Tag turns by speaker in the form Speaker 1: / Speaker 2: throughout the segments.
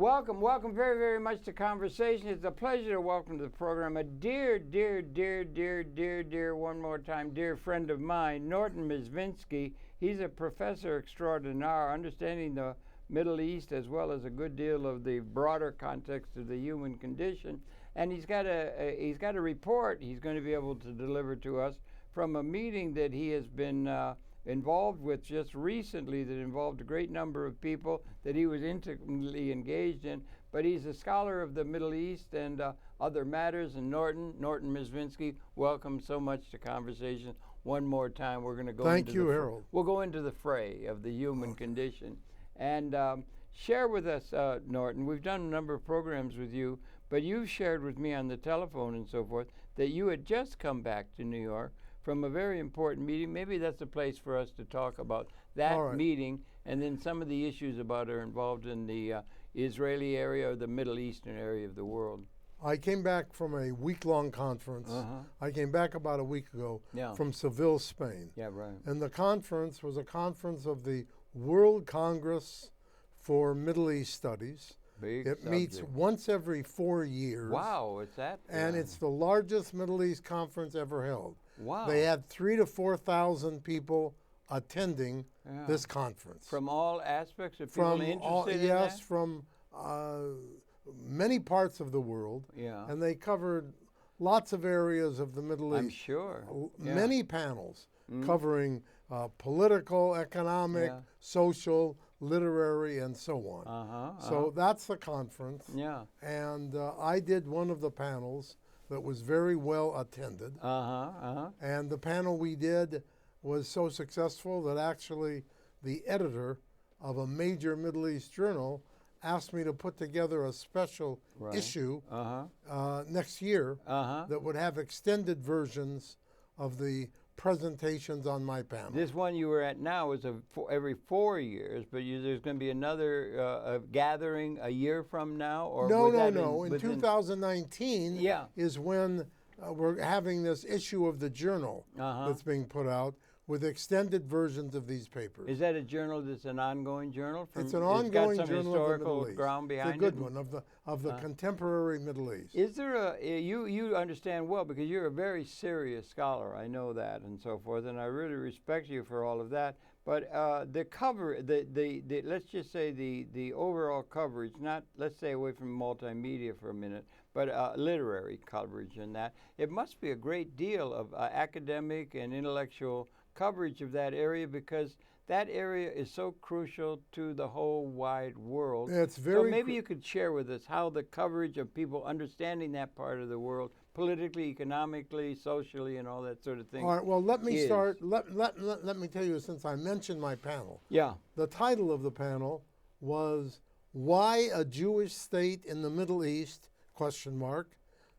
Speaker 1: Welcome very, very much to Conversation. It's a pleasure to welcome to the program a dear, one more time, dear friend of mine, Norton Mezvinsky. He's a professor extraordinaire, understanding the Middle East as well as a good deal of the broader context of the human condition. And he's got a report he's going to be able to deliver to us from a meeting that he has been involved with just recently that involved a great number of people that he was intimately engaged in. But he's a scholar of the Middle East and other matters. And Norton Mezvinsky, welcome so much to Conversation. One more time, we're going to go
Speaker 2: Harold.
Speaker 1: We'll go into the fray of the human condition. And share with us, Norton, we've done a number of programs with you, but you've shared with me on the telephone and so forth that you had just come back to New York from a very important meeting. Maybe that's a place for us to talk about that meeting and then some of the issues about are involved in the Israeli area or the Middle Eastern area of the world.
Speaker 2: I came back from a week-long conference. I came back about a week ago from Seville, Spain.
Speaker 1: Yeah, right.
Speaker 2: And the conference was a conference of the World Congress for Middle East Studies. It meets once every 4 years.
Speaker 1: Wow, it's that?
Speaker 2: And it's the largest Middle East conference ever held.
Speaker 1: Wow.
Speaker 2: They had 3,000 to 4,000 people attending this conference.
Speaker 1: From all aspects of people interested in
Speaker 2: yes,
Speaker 1: that?
Speaker 2: from many parts of the world.
Speaker 1: Yeah.
Speaker 2: And they covered lots of areas of the Middle East.
Speaker 1: I'm sure.
Speaker 2: Many panels covering political, economic, social, literary, and so on. So that's the conference.
Speaker 1: Yeah.
Speaker 2: And I did one of the panels that was very well attended. And the panel we did was so successful that actually the editor of a major Middle East journal asked me to put together a special issue next year that would have extended versions of the presentations on my panel.
Speaker 1: This one you were at now is every 4 years, but there's going to be another gathering a year from now? Or
Speaker 2: No. In 2019 is when we're having this issue of the journal that's being put out with extended versions of these papers.
Speaker 1: Is that a journal that's an ongoing journal?
Speaker 2: It's an ongoing
Speaker 1: got some
Speaker 2: journal
Speaker 1: historical
Speaker 2: of the Middle East.
Speaker 1: Ground behind
Speaker 2: it's a good one of the contemporary Middle East.
Speaker 1: Is there you understand well because you're a very serious scholar. I know that and so forth, and I really respect you for all of that. But the cover, the let's just say the overall coverage, not let's stay away from multimedia for a minute, but literary coverage in that, it must be a great deal of academic and intellectual coverage of that area because that area is so crucial to the whole wide world.
Speaker 2: It's very
Speaker 1: so maybe you could share with us how the coverage of people understanding that part of the world, politically, economically, socially, and all that sort of thing.
Speaker 2: All right, well, let me start. Let me tell you, since I mentioned my panel.
Speaker 1: Yeah.
Speaker 2: The title of the panel was Why a Jewish State in the Middle East, ?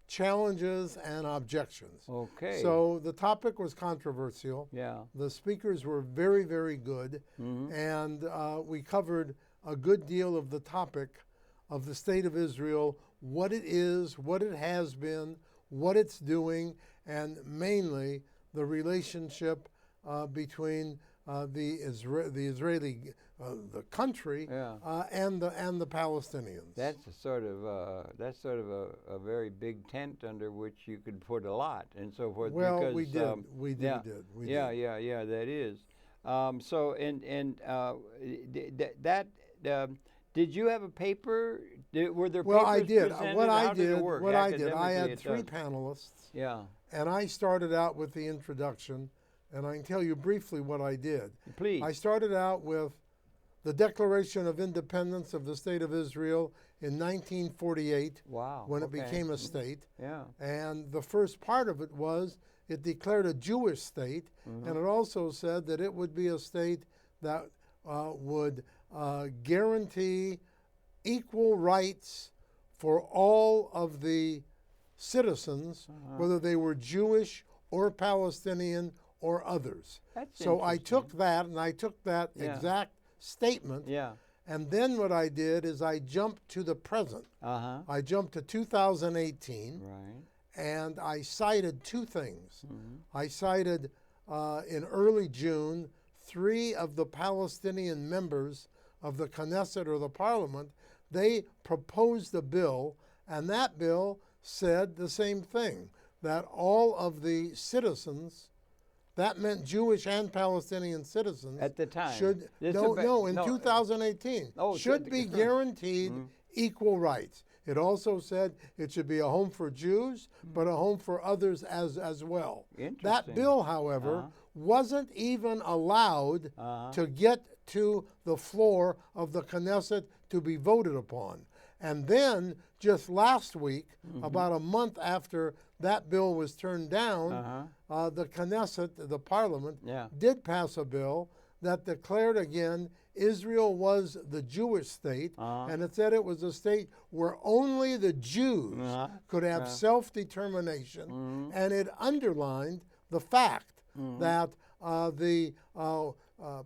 Speaker 2: Challenges and Objections.
Speaker 1: Okay.
Speaker 2: So the topic was controversial.
Speaker 1: Yeah.
Speaker 2: The speakers were very, very good. And we covered a good deal of the topic of the State of Israel, what it is, what it has been, what it's doing, and mainly the relationship between the Israeli, the country, and the Palestinians.
Speaker 1: That's sort of a very big tent under which you could put a lot and so forth.
Speaker 2: Well,
Speaker 1: because,
Speaker 2: we did.
Speaker 1: That is. Did you have a paper? Were there papers
Speaker 2: I did.
Speaker 1: presented?
Speaker 2: What
Speaker 1: How
Speaker 2: I
Speaker 1: did
Speaker 2: did,
Speaker 1: it work?
Speaker 2: what I did, I had
Speaker 1: Academically,
Speaker 2: 3 panelists.
Speaker 1: Yeah.
Speaker 2: And I started out with the introduction, and I can tell you briefly what I did.
Speaker 1: Please.
Speaker 2: I started out with the Declaration of Independence of the State of Israel in 1948, when it became a state.
Speaker 1: Yeah.
Speaker 2: And the first part of it was it declared a Jewish state, and it also said that it would be a state that would guarantee equal rights for all of the citizens, whether they were Jewish or Palestinian or others. So I took that, and I took that exact statement, and then what I did is I jumped to the present. I jumped to 2018, and I cited 2 things. I cited in early June 3 of the Palestinian members of the Knesset or the parliament they proposed a bill, and that bill said the same thing, that all of the citizens, that meant Jewish and Palestinian citizens,
Speaker 1: at the time
Speaker 2: should, in 2018, should be guaranteed equal rights. It also said it should be a home for Jews, but a home for others as well. That bill, however, wasn't even allowed to get to the floor of the Knesset to be voted upon. And then, just last week, about a month after that bill was turned down, the Knesset, the parliament, did pass a bill that declared again Israel was the Jewish state, and it said it was a state where only the Jews could have self-determination, and it underlined the fact that the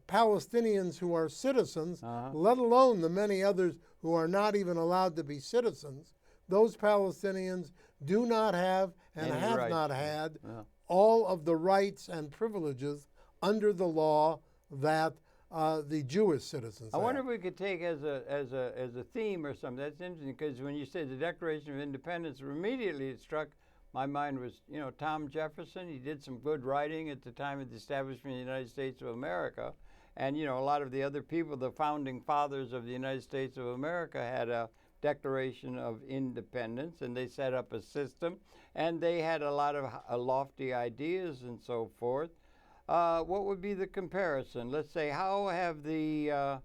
Speaker 2: Palestinians who are citizens, let alone the many others who are not even allowed to be citizens, those Palestinians do not have and have not had all of the rights and privileges under the law that the Jewish citizens
Speaker 1: I wonder if we could take as a theme or something. That's interesting, because when you said the Declaration of Independence, immediately it struck my mind was, Tom Jefferson. He did some good writing at the time of the establishment of the United States of America. And, a lot of the other people, the founding fathers of the United States of America, had a Declaration of Independence, and they set up a system, and they had a lot of lofty ideas and so forth. What would be the comparison? Let's say, how have the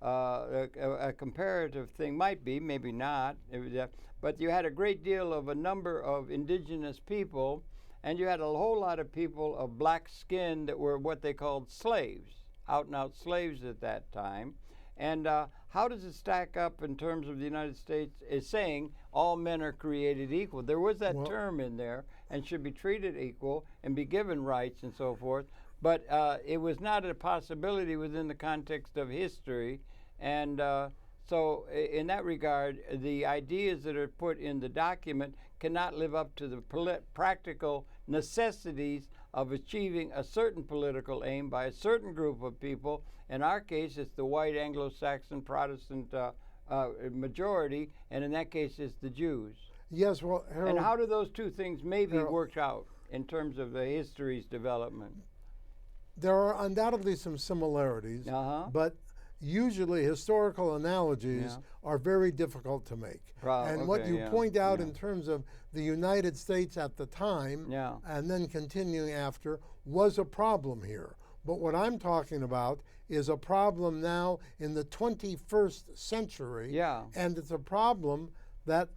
Speaker 1: a comparative thing might be, maybe not, but you had a great deal of a number of indigenous people, and you had a whole lot of people of black skin that were what they called slaves, out-and-out slaves at that time. And how does it stack up in terms of the United States is saying all men are created equal? There was that term in there, and should be treated equal and be given rights and so forth. But it was not a possibility within the context of history. And so in that regard, the ideas that are put in the document cannot live up to the practical necessities of achieving a certain political aim by a certain group of people. In our case, it's the white Anglo-Saxon Protestant majority, and in that case, it's the Jews.
Speaker 2: Yes, well, Harold,
Speaker 1: and how do those two things maybe work out in terms of the history's development?
Speaker 2: There are undoubtedly some similarities, but usually historical analogies are very difficult to make. And what you point out in terms of the United States at the time and then continuing after was a problem here. But what I'm talking about is a problem now in the 21st century, and it's a problem that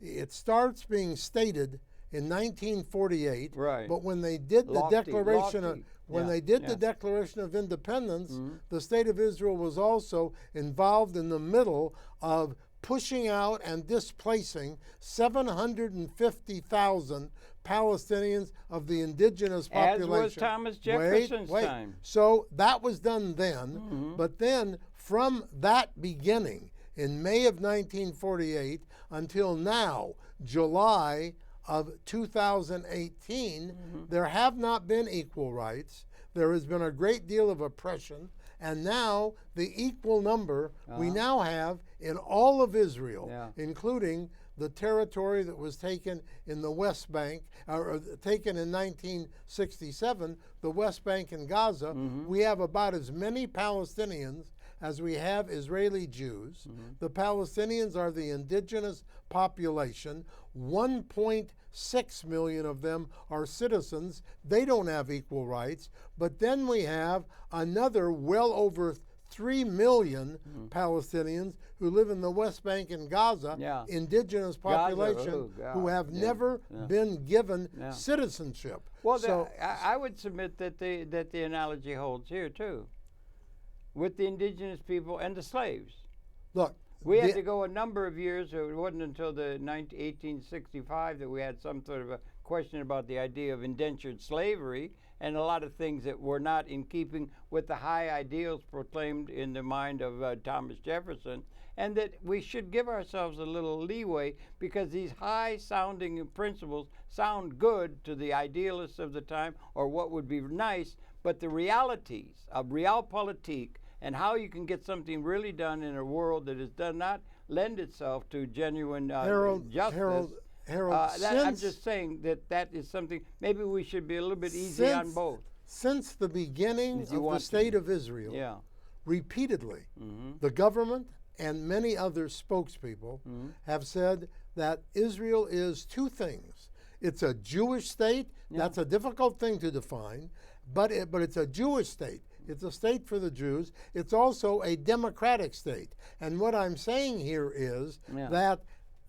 Speaker 2: it starts being stated in 1948, but when they did the Declaration of the Declaration of Independence, the State of Israel was also involved in the middle of pushing out and displacing 750,000 Palestinians of the indigenous population.
Speaker 1: As was Thomas Jefferson's time.
Speaker 2: So that was done then, but then from that beginning, in May of 1948 until now, July of 2018, there have not been equal rights. There has been a great deal of oppression, and now the equal number we now have in all of Israel, including the territory that was taken in the West Bank, or taken in 1967, the West Bank and Gaza. We have about as many Palestinians as we have Israeli Jews. The Palestinians are the indigenous population. 1.6 million of them are citizens. They don't have equal rights. But then we have another well over 3 million Palestinians who live in the West Bank and Gaza, indigenous population, who have never been given citizenship.
Speaker 1: Well, so, I would submit that the analogy holds here too, with the indigenous people and the slaves.
Speaker 2: Look,
Speaker 1: we had to go a number of years. It wasn't until the 1865 that we had some sort of a question about the idea of indentured slavery and a lot of things that were not in keeping with the high ideals proclaimed in the mind of Thomas Jefferson, and that we should give ourselves a little leeway because these high-sounding principles sound good to the idealists of the time or what would be nice, but the realities of realpolitik and how you can get something really done in a world that does not lend itself to genuine justice.
Speaker 2: Harold,
Speaker 1: I'm just saying that is something, maybe we should be a little bit easy on both.
Speaker 2: Since the beginning of the State of Israel, repeatedly, the government and many other spokespeople have said that Israel is two things. It's a Jewish state. That's a difficult thing to define, but it's a Jewish state. It's a state for the Jews. It's also a democratic state. And what I'm saying here is that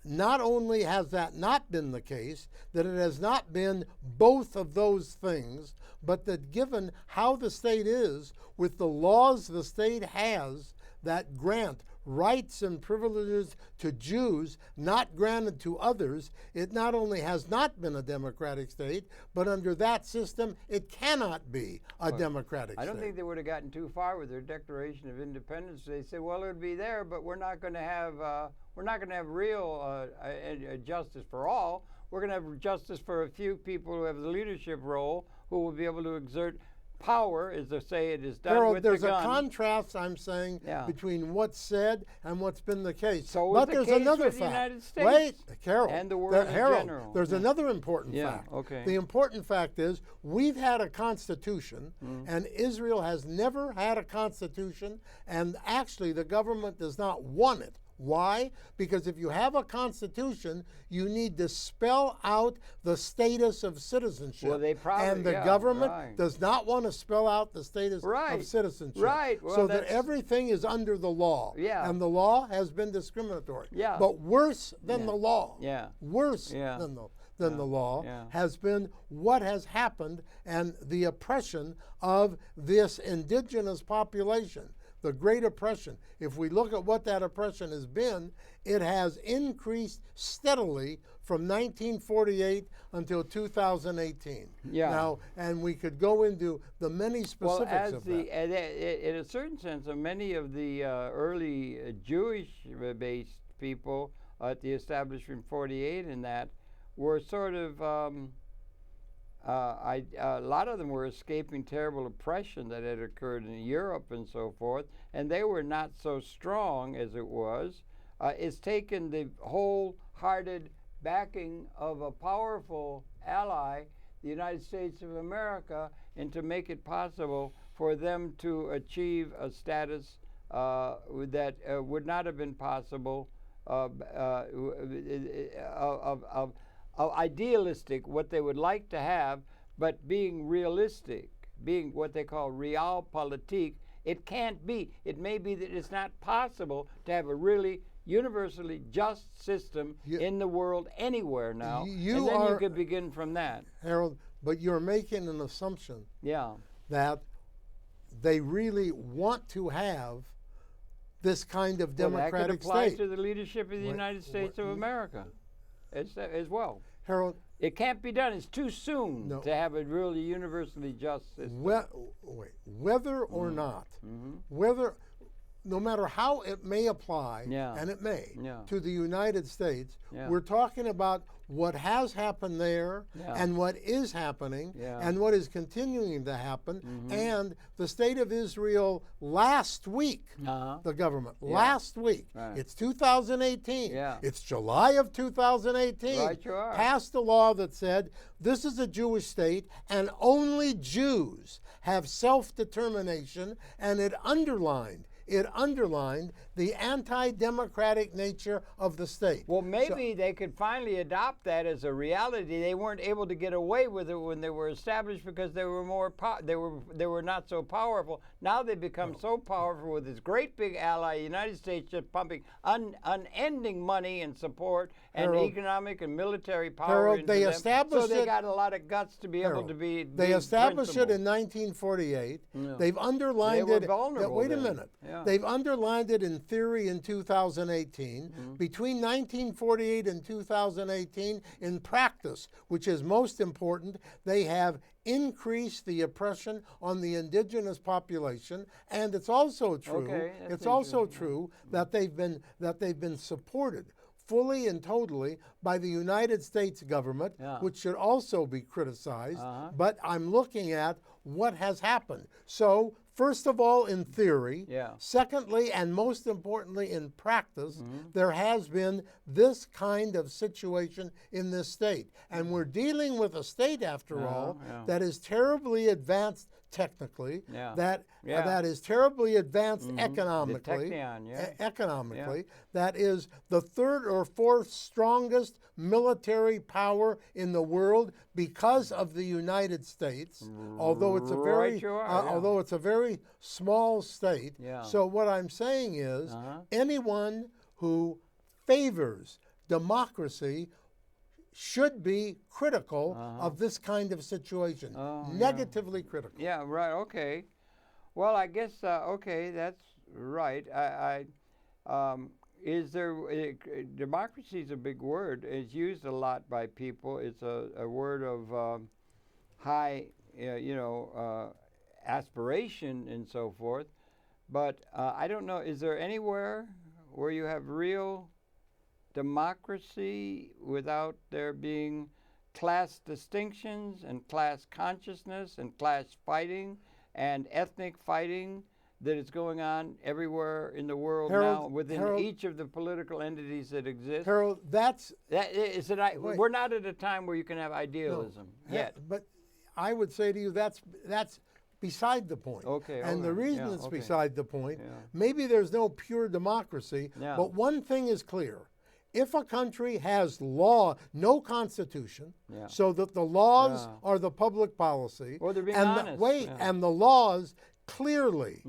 Speaker 2: not only has that not been the case, that it has not been both of those things, but that given how the state is, with the laws the state has that grant rights and privileges to Jews not granted to others, it not only has not been a democratic state, but under that system, it cannot be a democratic state.
Speaker 1: I don't think they would have gotten too far with their Declaration of Independence. They said, well, it would be there, but we're not going to have real justice for all. We're going to have justice for a few people who have the leadership role, who will be able to exert power, as they say it is done
Speaker 2: Harold,
Speaker 1: with
Speaker 2: there's
Speaker 1: the gun.
Speaker 2: a contrast, I'm saying, between what's said and what's been the case.
Speaker 1: So
Speaker 2: but
Speaker 1: the
Speaker 2: there's
Speaker 1: case
Speaker 2: another
Speaker 1: with the
Speaker 2: fact.
Speaker 1: United States.
Speaker 2: Wait, Harold.
Speaker 1: And the world in general.
Speaker 2: There's another important fact.
Speaker 1: Okay.
Speaker 2: The important fact is we've had a constitution, and Israel has never had a constitution, and actually the government does not want it. Why? Because if you have a constitution, you need to spell out the status of citizenship.
Speaker 1: Well, they probably,
Speaker 2: and the government does not want to spell out the status of citizenship.
Speaker 1: Right. Well,
Speaker 2: so that everything is under the law.
Speaker 1: Yeah.
Speaker 2: And the law has been discriminatory.
Speaker 1: Yeah.
Speaker 2: But worse than the law.
Speaker 1: Yeah.
Speaker 2: Worse than the law has been what has happened and the oppression of this indigenous population. The Great Oppression. If we look at what that oppression has been, it has increased steadily from 1948 until 2018. Now, and we could go into the many specifics of that.
Speaker 1: In a certain sense, many of the early Jewish-based people at the establishment in 48 and that were sort of a lot of them were escaping terrible oppression that had occurred in Europe and so forth, and they were not so strong as it was. It's taken the wholehearted backing of a powerful ally, the United States of America, and to make it possible for them to achieve a status that would not have been possible of idealistic, what they would like to have, but being realistic, being what they call realpolitik, it can't be. It may be that it's not possible to have a really universally just system in the world anywhere now. And then you could begin from that.
Speaker 2: Harold, but you're making an assumption that they really want to have this kind of democratic
Speaker 1: that could apply
Speaker 2: state.
Speaker 1: to the leadership of the United States of America as well.
Speaker 2: Harold,
Speaker 1: it can't be done. It's too soon to have a really universally just system.
Speaker 2: Whether or not, no matter how it may apply, and it may, to the United States, we're talking about what has happened there and what is happening and what is continuing to happen. And the State of Israel last week, the government, last week, it's 2018, it's July of 2018, passed a law that said this is a Jewish state and only Jews have self-determination, and it underlined the anti-democratic nature of the state.
Speaker 1: Well, maybe they could finally adopt that as a reality. They weren't able to get away with it when they were established because they were they were not so powerful. Now they become so powerful with this great big ally, the United States, just pumping unending money and support and economic and military power into them. So they got a lot of guts to be able to be.
Speaker 2: They established it in 1948. They've underlined it. Wait a minute. They've underlined it in theory in 2018. Between 1948 and 2018, in practice, which is most important, they have increased the oppression on the indigenous population, and it's also true. It's also true that they've been supported fully and totally by the United States government, which should also be criticized. But I'm looking at what has happened. So first of all, in theory.
Speaker 1: Yeah.
Speaker 2: Secondly, and most importantly, in practice, there has been this kind of situation in this state. And we're dealing with a state, after all, that is terribly advanced technically, that is terribly advanced economically, that is the third or fourth strongest military power in the world because of the United States, although it's a very small state. So what I'm saying is anyone who favors democracy should be critical of this kind of situation, negatively critical.
Speaker 1: Yeah, right, okay. Well, I guess, okay, that's right. Is there, democracy is a big word. It's used a lot by people. It's a word of high, aspiration and so forth. But I don't know, is there anywhere where you have real democracy without there being class distinctions and class consciousness and class fighting and ethnic fighting that is going on everywhere in the world now within each of the political entities that exist?
Speaker 2: Harold,
Speaker 1: we're not at a time where you can have idealism yet.
Speaker 2: But I would say to you that's beside the point.
Speaker 1: Okay.
Speaker 2: And the reason it's beside the point, maybe there's no pure democracy, but one thing is clear. If a country has law, no constitution, so that the laws are the public policy,
Speaker 1: or they're being
Speaker 2: and
Speaker 1: honest.
Speaker 2: And the laws clearly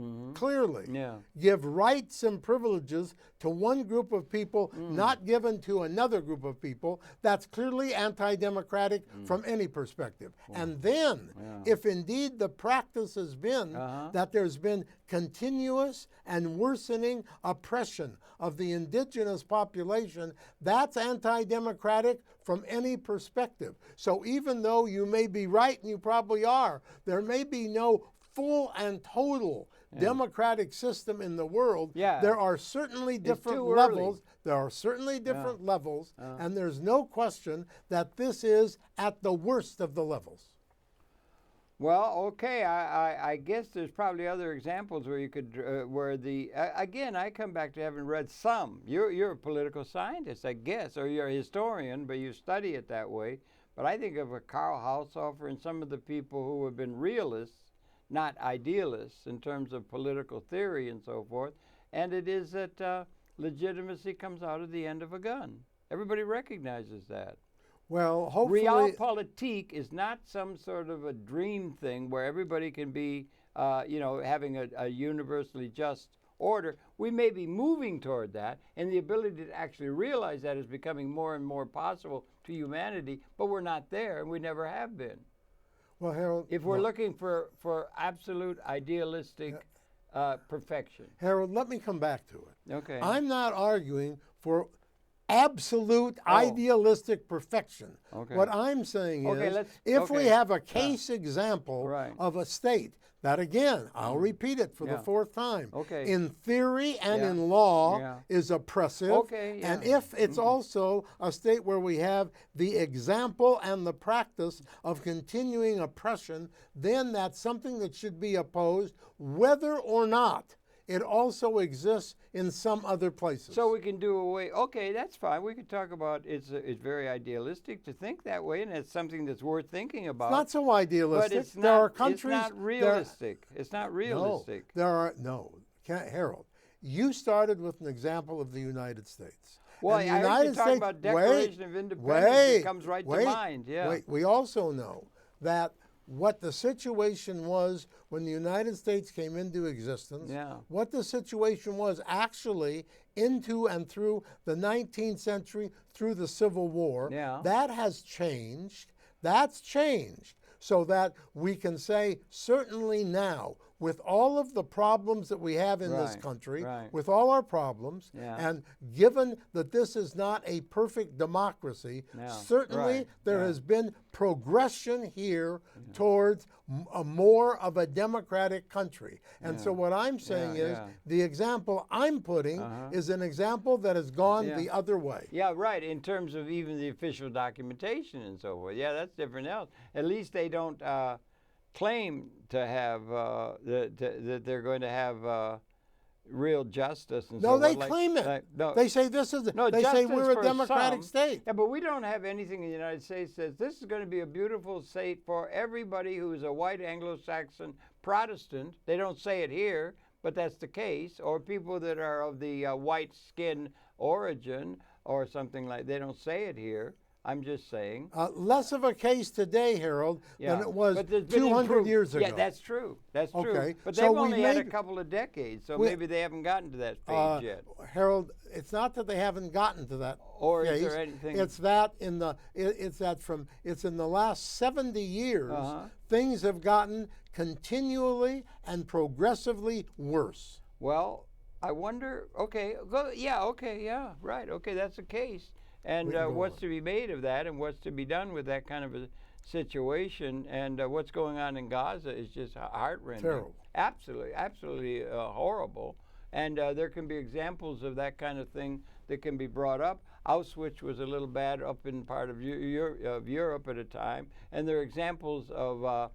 Speaker 2: give rights and privileges to one group of people, not given to another group of people, that's clearly anti-democratic from any perspective. And then, if indeed the practice has been that there's been continuous and worsening oppression of the indigenous population, that's anti-democratic from any perspective. So even though you may be right, and you probably are, there may be no full and total democratic system in the world. There are certainly different levels. There are certainly different levels, and there's no question that this is at the worst of the levels.
Speaker 1: Well, okay, I guess there's probably other examples where you could, again, I come back to having read some. You're a political scientist, I guess, or you're a historian, but you study it that way. But I think of a Karl Haushofer and some of the people who have been realists, not idealists in terms of political theory and so forth, and it is that legitimacy comes out of the end of a gun. Everybody recognizes that.
Speaker 2: Well, hopefully...
Speaker 1: Realpolitik is not some sort of a dream thing where everybody can be, having a universally just order. We may be moving toward that, and the ability to actually realize that is becoming more and more possible to humanity, but we're not there, and we never have been.
Speaker 2: Well, Harold...
Speaker 1: If we're looking for absolute idealistic perfection.
Speaker 2: Harold, let me come back to it.
Speaker 1: Okay.
Speaker 2: I'm not arguing for absolute idealistic perfection.
Speaker 1: Okay.
Speaker 2: What I'm saying is, if we have a case example of a state that, again, I'll repeat it for the fourth time, in theory and in law is oppressive, and if it's also a state where we have the example and the practice of continuing oppression, then that's something that should be opposed, whether or not it also exists in some other places.
Speaker 1: So we can do away. Okay, that's fine. We could talk about it's very idealistic to think that way, and it's something that's worth thinking about.
Speaker 2: It's not so idealistic.
Speaker 1: But it's
Speaker 2: there are countries.
Speaker 1: It's not realistic. It's not realistic.
Speaker 2: Harold. You started with an example of the United States.
Speaker 1: Well, I heard you talk about Declaration of Independence. It comes right to mind.
Speaker 2: We also know that what the situation was when the United States came into existence, what the situation was actually into and through the 19th century, through the Civil War, that has changed. That's changed. So that we can say, certainly now, with all of the problems that we have in this country, with all our problems, and given that this is not a perfect democracy, certainly there has been progression here towards more of a democratic country. And so what I'm saying is, the example I'm putting is an example that has gone the other way.
Speaker 1: Yeah, right, in terms of even the official documentation and so forth. Yeah, that's different else. At least they don't claim to have that they're going to have real justice and
Speaker 2: No,
Speaker 1: so
Speaker 2: they
Speaker 1: on.
Speaker 2: claim it.
Speaker 1: No,
Speaker 2: They say this is.
Speaker 1: no,
Speaker 2: They say
Speaker 1: justice
Speaker 2: we're a
Speaker 1: for
Speaker 2: democratic
Speaker 1: some.
Speaker 2: state.
Speaker 1: Yeah, but we don't have anything in the United States that says this is going to be a beautiful state for everybody who is a white Anglo-Saxon Protestant. They don't say it here, but that's the case. Or people that are of the white skin origin or something like. They don't say it here. I'm just saying.
Speaker 2: Less of a case today, Harold, than it was
Speaker 1: But there's been
Speaker 2: 200 years ago.
Speaker 1: Yeah, that's true. That's true.
Speaker 2: Okay,
Speaker 1: But
Speaker 2: so
Speaker 1: they've
Speaker 2: we've
Speaker 1: only had a
Speaker 2: made-
Speaker 1: couple of decades, so
Speaker 2: we-
Speaker 1: maybe they haven't gotten to that stage yet.
Speaker 2: Harold, it's not that they haven't gotten to that
Speaker 1: Or
Speaker 2: phase.
Speaker 1: is there anything?
Speaker 2: It's that in the it's in the last 70 years things have gotten continually and progressively worse.
Speaker 1: Well, I wonder. Okay, yeah, right. Okay, that's the case. And what's to be made of that, and what's to be done with that kind of a situation, and what's going on in Gaza is just heart-rending.
Speaker 2: Terrible.
Speaker 1: Absolutely horrible. And there can be examples of that kind of thing that can be brought up. Auschwitz was a little bad up in part of Europe at a time, and there are examples of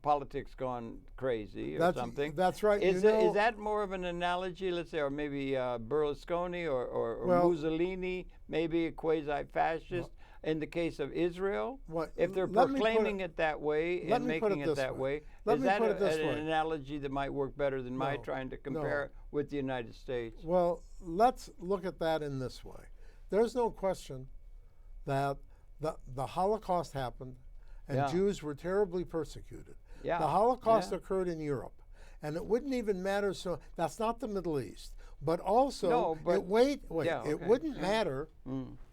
Speaker 1: politics gone crazy or something.
Speaker 2: That's right.
Speaker 1: Is that more of an analogy, let's say, or maybe Berlusconi or Mussolini, maybe a quasi-fascist? In the case of Israel, if they're proclaiming it that way and making it that way, is that an analogy that might work better than my trying to compare it with the United States?
Speaker 2: Well, let's look at that in this way. There's no question that the Holocaust happened and Jews were terribly persecuted.
Speaker 1: Yeah.
Speaker 2: The Holocaust occurred in Europe, and it wouldn't even matter. So that's not the Middle East. But also, it wouldn't matter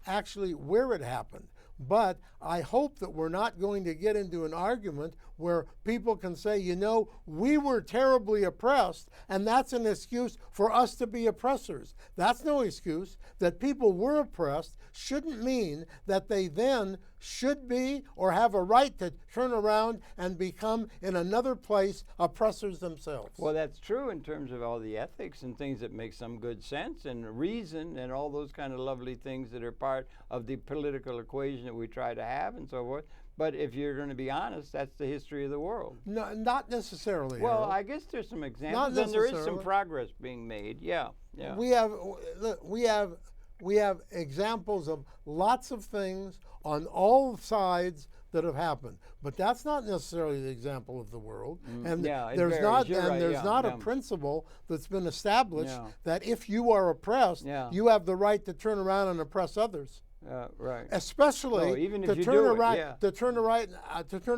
Speaker 2: actually where it happened. But I hope that we're not going to get into an argument where people can say, you know, we were terribly oppressed, and that's an excuse for us to be oppressors. That's no excuse. That people were oppressed shouldn't mean that they then should be or have a right to turn around and become in another place oppressors themselves.
Speaker 1: Well, that's true in terms of all the ethics and things that make some good sense and reason and all those kind of lovely things that are part of the political equation that we try to have and so forth. But if you're going to be honest, that's the history of the world.
Speaker 2: No, not necessarily.
Speaker 1: Well,
Speaker 2: Harold.
Speaker 1: I guess there's some examples, and there is some progress being made. Yeah.
Speaker 2: We have examples of lots of things on all sides that have happened, but that's not necessarily the example of the world. And there's not a principle that's been established that if you are oppressed, you have the right to turn around and oppress others.
Speaker 1: Right.
Speaker 2: Especially
Speaker 1: even if
Speaker 2: to
Speaker 1: you
Speaker 2: turn
Speaker 1: do
Speaker 2: around,
Speaker 1: it,
Speaker 2: to turn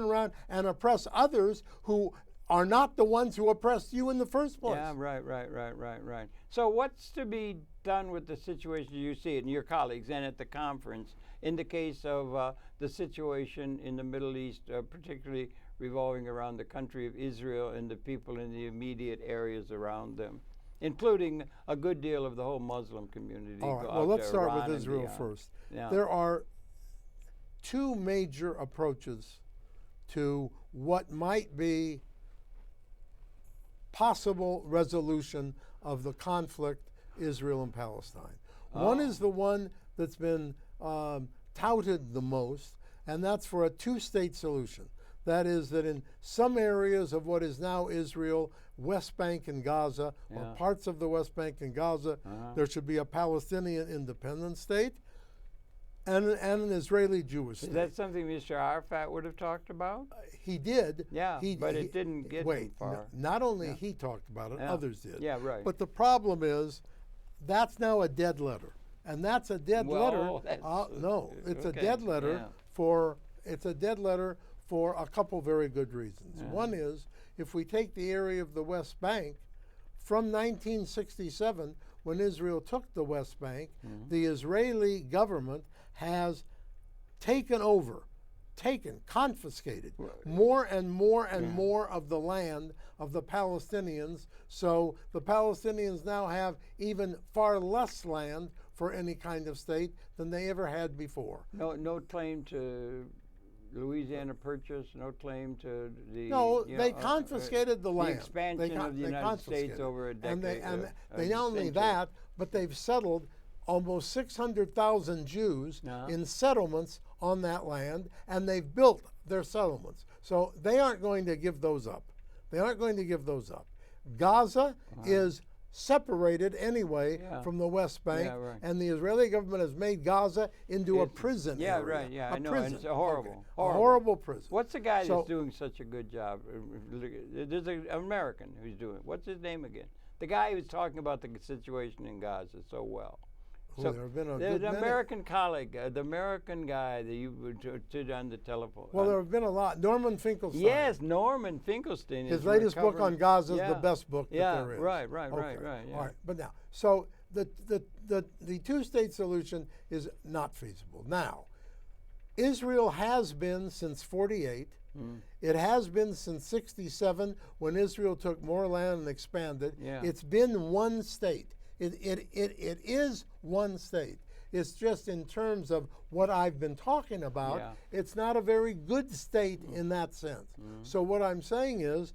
Speaker 2: around and oppress others who are not the ones who oppressed you in the first place.
Speaker 1: Yeah, right. So what's to be done with the situation you see it and your colleagues and at the conference in the case of the situation in the Middle East, particularly revolving around the country of Israel and the people in the immediate areas around them, including a good deal of the whole Muslim community?
Speaker 2: All right, well, let's start with Israel first.
Speaker 1: Yeah.
Speaker 2: There are two major approaches to what might be possible resolution of the conflict Israel and Palestine. One is the one that's been touted the most, and that's for a two-state solution. That is that in some areas of what is now Israel, West Bank and Gaza, or parts of the West Bank and Gaza, there should be a Palestinian independent state and an Israeli Jewish state.
Speaker 1: Is that something Mr. Arafat would have talked about?
Speaker 2: He did.
Speaker 1: Yeah, but it didn't get him far.
Speaker 2: Not only he talked about it, others did.
Speaker 1: Yeah, right.
Speaker 2: But the problem is that's now a dead letter. And that's a dead letter. It's a dead letter for a couple very good reasons. One is, if we take the area of the West Bank, from 1967, when Israel took the West Bank, the Israeli government has confiscated more and more of the land of the Palestinians. So the Palestinians now have even far less land for any kind of state than they ever had before.
Speaker 1: No claim to Louisiana Purchase, no claim to the...
Speaker 2: No, they confiscated the land.
Speaker 1: The expansion of the United States over a decade.
Speaker 2: And they not only that, but they've settled almost 600,000 Jews in settlements on that land, and they've built their settlements. So they aren't going to give those up. They aren't going to give those up. Gaza is separated anyway from the West Bank, and the Israeli government has made Gaza into a prison area.
Speaker 1: Right, yeah, I know,
Speaker 2: prison.
Speaker 1: and it's horrible.
Speaker 2: A horrible prison.
Speaker 1: What's the guy that's doing such a good job? There's an American who's doing it. What's his name again? The guy who's talking about the situation in Gaza so well. So there's an American colleague, the American guy that you did on the telephone.
Speaker 2: Well, there have been a lot. Norman Finkelstein.
Speaker 1: Yes, Norman Finkelstein.
Speaker 2: His latest book on Gaza is the best book that there is.
Speaker 1: Right.
Speaker 2: Yeah. All right, but now, so the two-state solution is not feasible. Now, Israel has been since 48. It has been since 67 when Israel took more land and expanded. It's been one state. It is one state. It's just in terms of what I've been talking about, it's not a very good state in that sense. So what I'm saying is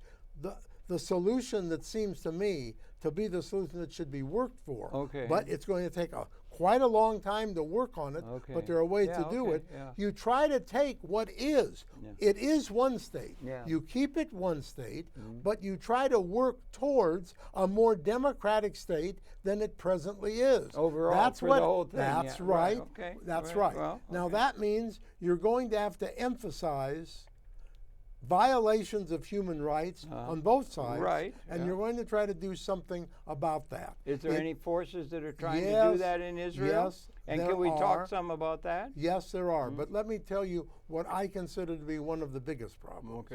Speaker 2: the solution that seems to me to be the solution that should be worked for, but it's going to take quite a long time to work on it, but there are ways to do it. You try to take what is. It is one state. You keep it one state, but you try to work towards a more democratic state than it presently is.
Speaker 1: Overall,
Speaker 2: that's
Speaker 1: for
Speaker 2: what,
Speaker 1: the whole thing.
Speaker 2: That's right. That's right.
Speaker 1: Well,
Speaker 2: now that means you're going to have to emphasize violations of human rights on both sides, and you're going to try to do something about that.
Speaker 1: Is there any forces that are trying to do that in Israel?
Speaker 2: Yes,
Speaker 1: and can we talk some about that?
Speaker 2: Yes, there are. But let me tell you what I consider to be one of the biggest problems.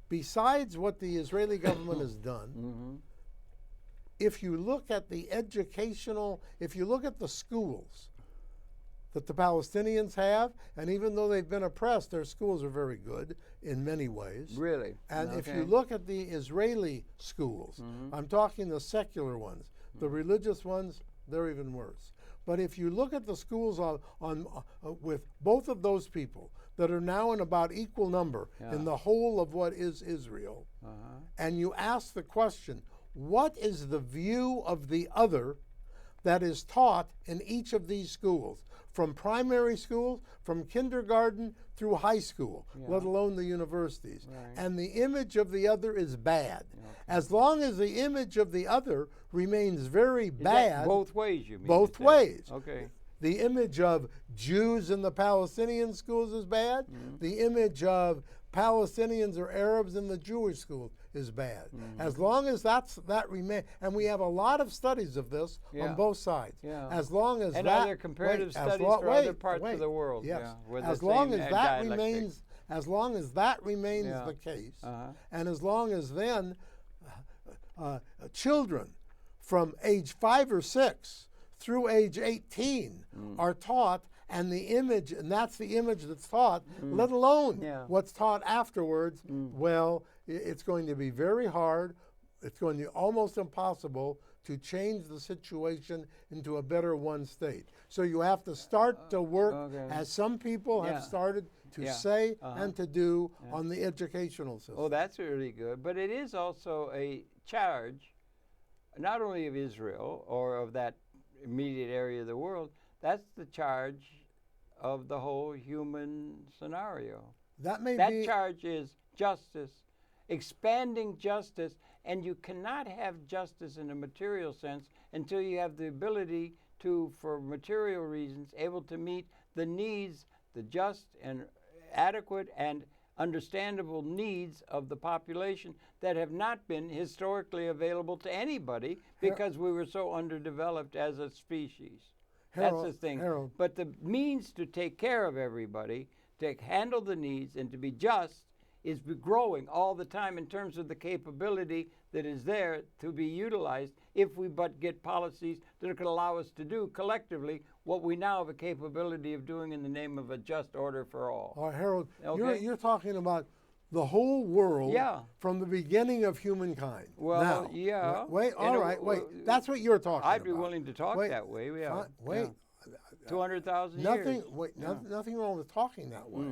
Speaker 2: Besides what the Israeli government has done, if you look at the if you look at the schools that the Palestinians have, and even though they've been oppressed, their schools are very good in many ways.
Speaker 1: Really?
Speaker 2: And if you look at the Israeli schools, I'm talking the secular ones, the religious ones, they're even worse. But if you look at the schools with both of those people that are now in about equal number in the whole of what is Israel, and you ask the question, what is the view of the other that is taught in each of these schools, from primary schools, from kindergarten through high school, let alone the universities? And the image of the other is bad. As long as the image of the other remains very bad.
Speaker 1: Both ways, you mean?
Speaker 2: Both ways.
Speaker 1: Okay.
Speaker 2: The image of Jews in the Palestinian schools is bad. The image of Palestinians or Arabs in the Jewish schools is bad. As long as that remains, and we have a lot of studies of this on both sides. As long as
Speaker 1: and other comparative studies for other parts of the world.
Speaker 2: Yes. As long as that remains, the case, and as long as then children from age 5 or 6 through age 18 are taught, and the image, and that's the image that's taught, let alone what's taught afterwards, well, it's going to be very hard. It's going to be almost impossible to change the situation into a better one state. So you have to start to work, as some people have started to say and to do on the educational system.
Speaker 1: Oh, that's really good. But it is also a charge, not only of Israel or of that immediate area of the world, that's the charge of the whole human scenario.
Speaker 2: That
Speaker 1: charge is justice, expanding justice, and you cannot have justice in a material sense until you have the ability to, for material reasons, able to meet the needs, the just and adequate and understandable needs of the population that have not been historically available to anybody because we were so underdeveloped as a species. That's the thing. But the means to take care of everybody, to handle the needs, and to be just is growing all the time in terms of the capability that is there to be utilized if we but get policies that could allow us to do collectively what we now have a capability of doing in the name of a just order for all.
Speaker 2: All right, Harold, you're talking about the whole world from the beginning of humankind.
Speaker 1: Well,
Speaker 2: now, wait, all right, wait. That's what you're talking about.
Speaker 1: I'd be willing to talk that way.
Speaker 2: Wait.
Speaker 1: 200,000 years.
Speaker 2: Nothing wrong with talking that way.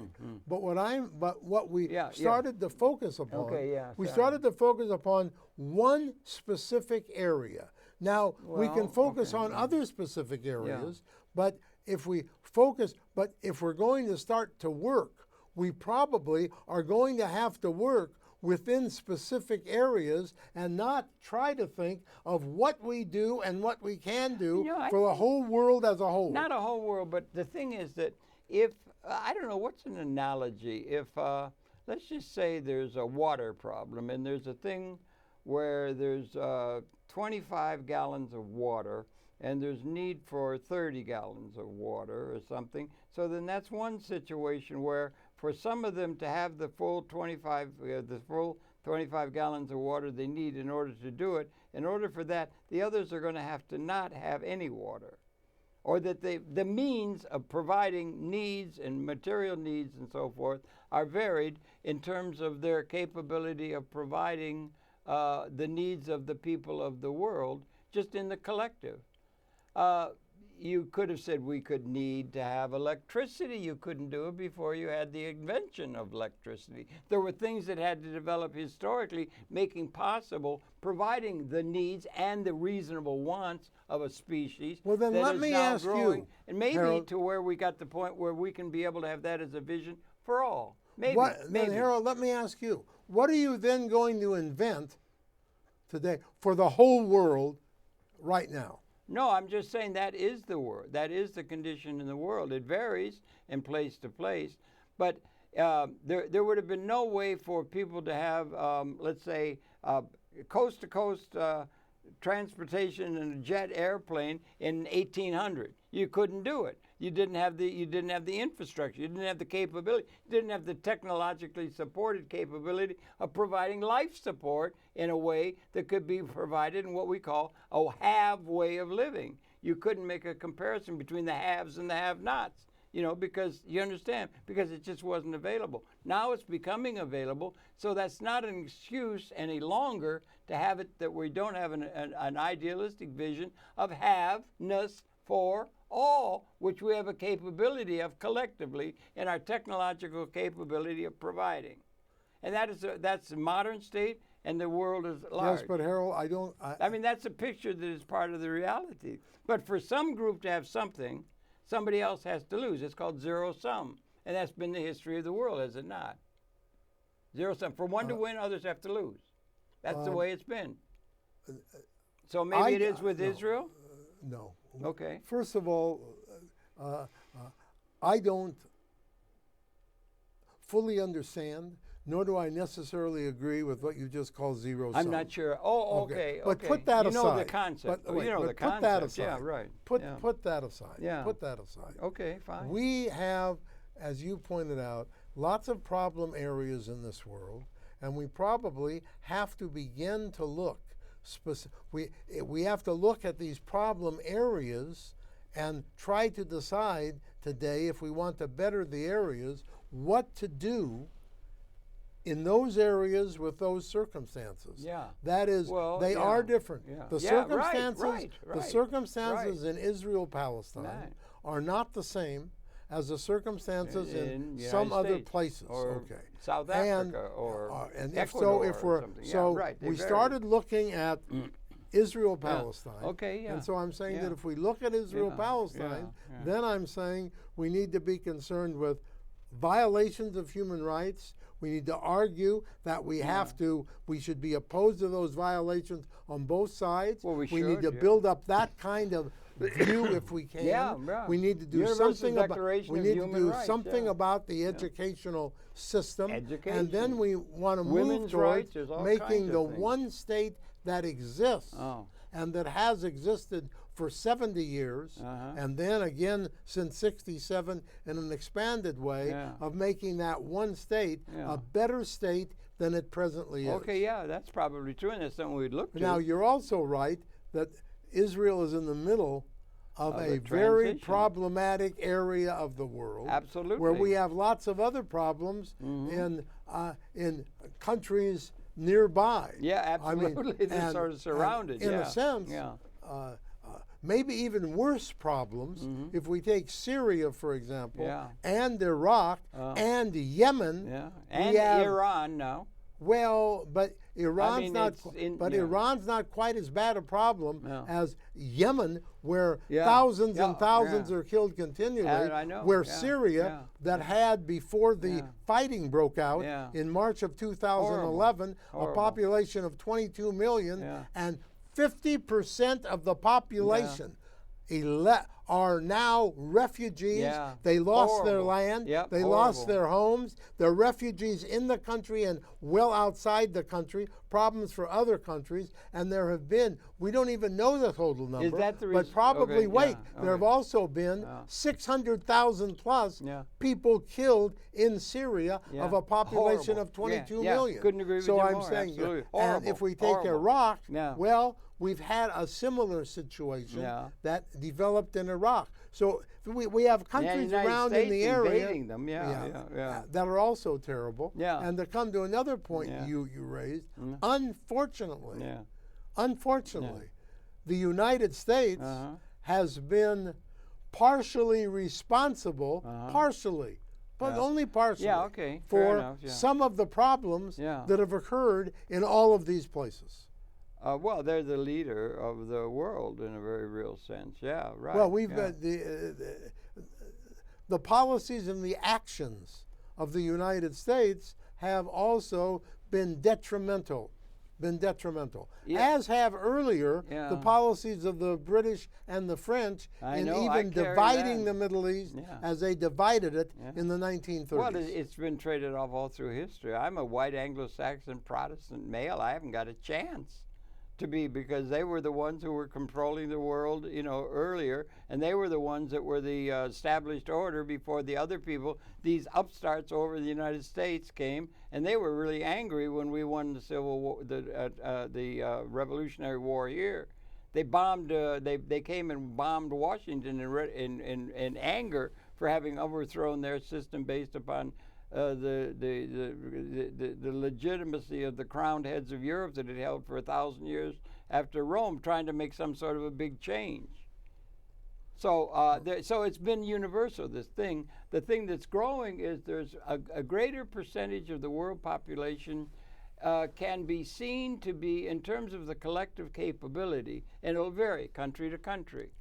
Speaker 2: But what we started to focus upon, we started to focus upon one specific area. Now, we can focus on other specific areas, but if we focus, but if we're going to start to work, we probably are going to have to work within specific areas and not try to think of what we do and what we can do for the whole world as a whole.
Speaker 1: Not a whole world, but the thing is that if, I don't know, what's an analogy? If, let's just say there's a water problem and there's a thing where there's 25 gallons of water and there's need for 30 gallons of water or something. So then that's one situation where for some of them to have the full 25 gallons of water they need in order to do it, in order for that, the others are going to have to not have any water. Or that the means of providing needs and material needs and so forth are varied in terms of their capability of providing the needs of the people of the world, just in the collective. You could have said we could need to have electricity. You couldn't do it before you had the invention of electricity. There were things that had to develop historically, making possible providing the needs and the reasonable wants of a species.
Speaker 2: Well, then let me ask you,
Speaker 1: and maybe
Speaker 2: Harold,
Speaker 1: to where we got the point where we can be able to have that as a vision for all. Maybe.
Speaker 2: Then, Harold, let me ask you, what are you then going to invent today for the whole world right now?
Speaker 1: No, I'm just saying that is the world. That is the condition in the world. It varies in place to place, but there would have been no way for people to have, let's say, coast-to-coast transportation in a jet airplane in 1800. You couldn't do it. You didn't have the infrastructure. You didn't have the capability. You didn't have the technologically supported capability of providing life support in a way that could be provided in what we call a have way of living. You couldn't make a comparison between the haves and the have-nots, because you understand, because it just wasn't available. Now it's becoming available, so that's not an excuse any longer to have it that we don't have an idealistic vision of have-ness for all, which we have a capability of collectively in our technological capability of providing. And that's the modern state, and the world is large.
Speaker 2: Yes, but Harold,
Speaker 1: I mean, that's a picture that is part of the reality. But for some group to have something, somebody else has to lose. It's called zero sum. And that's been the history of the world, has it not? Zero sum. For one to win, others have to lose. That's the way it's been. So maybe it is with Israel?
Speaker 2: No.
Speaker 1: Okay.
Speaker 2: First of all, I don't fully understand, nor do I necessarily agree with what you just called zero sum.
Speaker 1: I'm not sure. Oh, okay.
Speaker 2: But put that aside.
Speaker 1: You know the concept.
Speaker 2: But, wait,
Speaker 1: you know
Speaker 2: but
Speaker 1: the
Speaker 2: put
Speaker 1: concept.
Speaker 2: that aside.
Speaker 1: Yeah, right.
Speaker 2: Put that aside.
Speaker 1: Yeah.
Speaker 2: Put that aside.
Speaker 1: Okay, fine.
Speaker 2: We have, as you pointed out, lots of problem areas in this world, and we probably have to begin to look. We have to look at these problem areas and try to decide today, if we want to better the areas, what to do in those areas with those circumstances.
Speaker 1: Yeah.
Speaker 2: That is, they are different.
Speaker 1: Yeah.
Speaker 2: The circumstances,
Speaker 1: right.
Speaker 2: the circumstances in Israel-Palestine are not the same as the circumstances in some other places.
Speaker 1: Or
Speaker 2: okay.
Speaker 1: South Africa
Speaker 2: and
Speaker 1: Ecuador
Speaker 2: if so,
Speaker 1: or
Speaker 2: so we started looking at Israel-Palestine.
Speaker 1: Okay,
Speaker 2: And so I'm saying that if we look at Israel-Palestine, then I'm saying we need to be concerned with violations of human rights. We need to argue that we should be opposed to those violations on both sides.
Speaker 1: Well, we
Speaker 2: need to build up that kind of view if we can. We need to do something about the educational system. And then we want to move towards making the one state that exists and that has existed for 70 years, and then again since 67 in an expanded way of making that one state a better state than it presently is.
Speaker 1: Okay, yeah, that's probably true, and that's something we'd look to.
Speaker 2: Now, you're also right that Israel is in the middle of a very problematic area of the world.
Speaker 1: Absolutely.
Speaker 2: Where we have lots of other problems in countries nearby.
Speaker 1: Yeah, absolutely. They're sort of surrounded.
Speaker 2: In a sense, maybe even worse problems if we take Syria, for example, and Iraq, and Yemen.
Speaker 1: And Iran now.
Speaker 2: Well, but Iran's not. Iran's not quite as bad a problem as Yemen, where thousands and thousands are killed continually.
Speaker 1: I know.
Speaker 2: Where Syria, that had before the fighting broke out in March of 2011, a population of 22 million, and 50% of the population are now refugees. They lost their land. They lost their homes. They're refugees in the country and well outside the country. Problems for other countries. And there have been, we don't even know the total number.
Speaker 1: Is that the reason?
Speaker 2: But probably, there have also been 600,000 plus people killed in Syria of a population of 22 million.
Speaker 1: Couldn't agree with
Speaker 2: so
Speaker 1: you
Speaker 2: I'm
Speaker 1: more.
Speaker 2: saying,
Speaker 1: Absolutely.
Speaker 2: and if we take Iraq, well, we've had a similar situation that developed in Iraq. So we have countries around in the area
Speaker 1: them.
Speaker 2: that are also terrible. And to come to another point you raised, unfortunately, the United States has been partially responsible, but only partially, for some of the problems that have occurred in all of these places.
Speaker 1: Well, they're the leader of the world in a very real sense. Yeah, right.
Speaker 2: Well, we've got the policies and the actions of the United States have also been detrimental. As have earlier the policies of the British and the French in even dividing the Middle East as they divided it in the 1930s.
Speaker 1: Well, it's been traded off all through history. I'm a white Anglo-Saxon Protestant male. I haven't got a chance to be, because they were the ones who were controlling the world, earlier, and they were the ones that were the established order before the other people. These upstarts over the United States came, and they were really angry when we won the Civil War, the Revolutionary War here. They bombed. They came and bombed Washington in anger for having overthrown their system based upon the legitimacy of the crowned heads of Europe that had held for 1,000 years after Rome, trying to make some sort of a big change. So, so it's been universal. The thing that's growing is there's a greater percentage of the world population can be seen to be, in terms of the collective capability, and it'll vary country to country.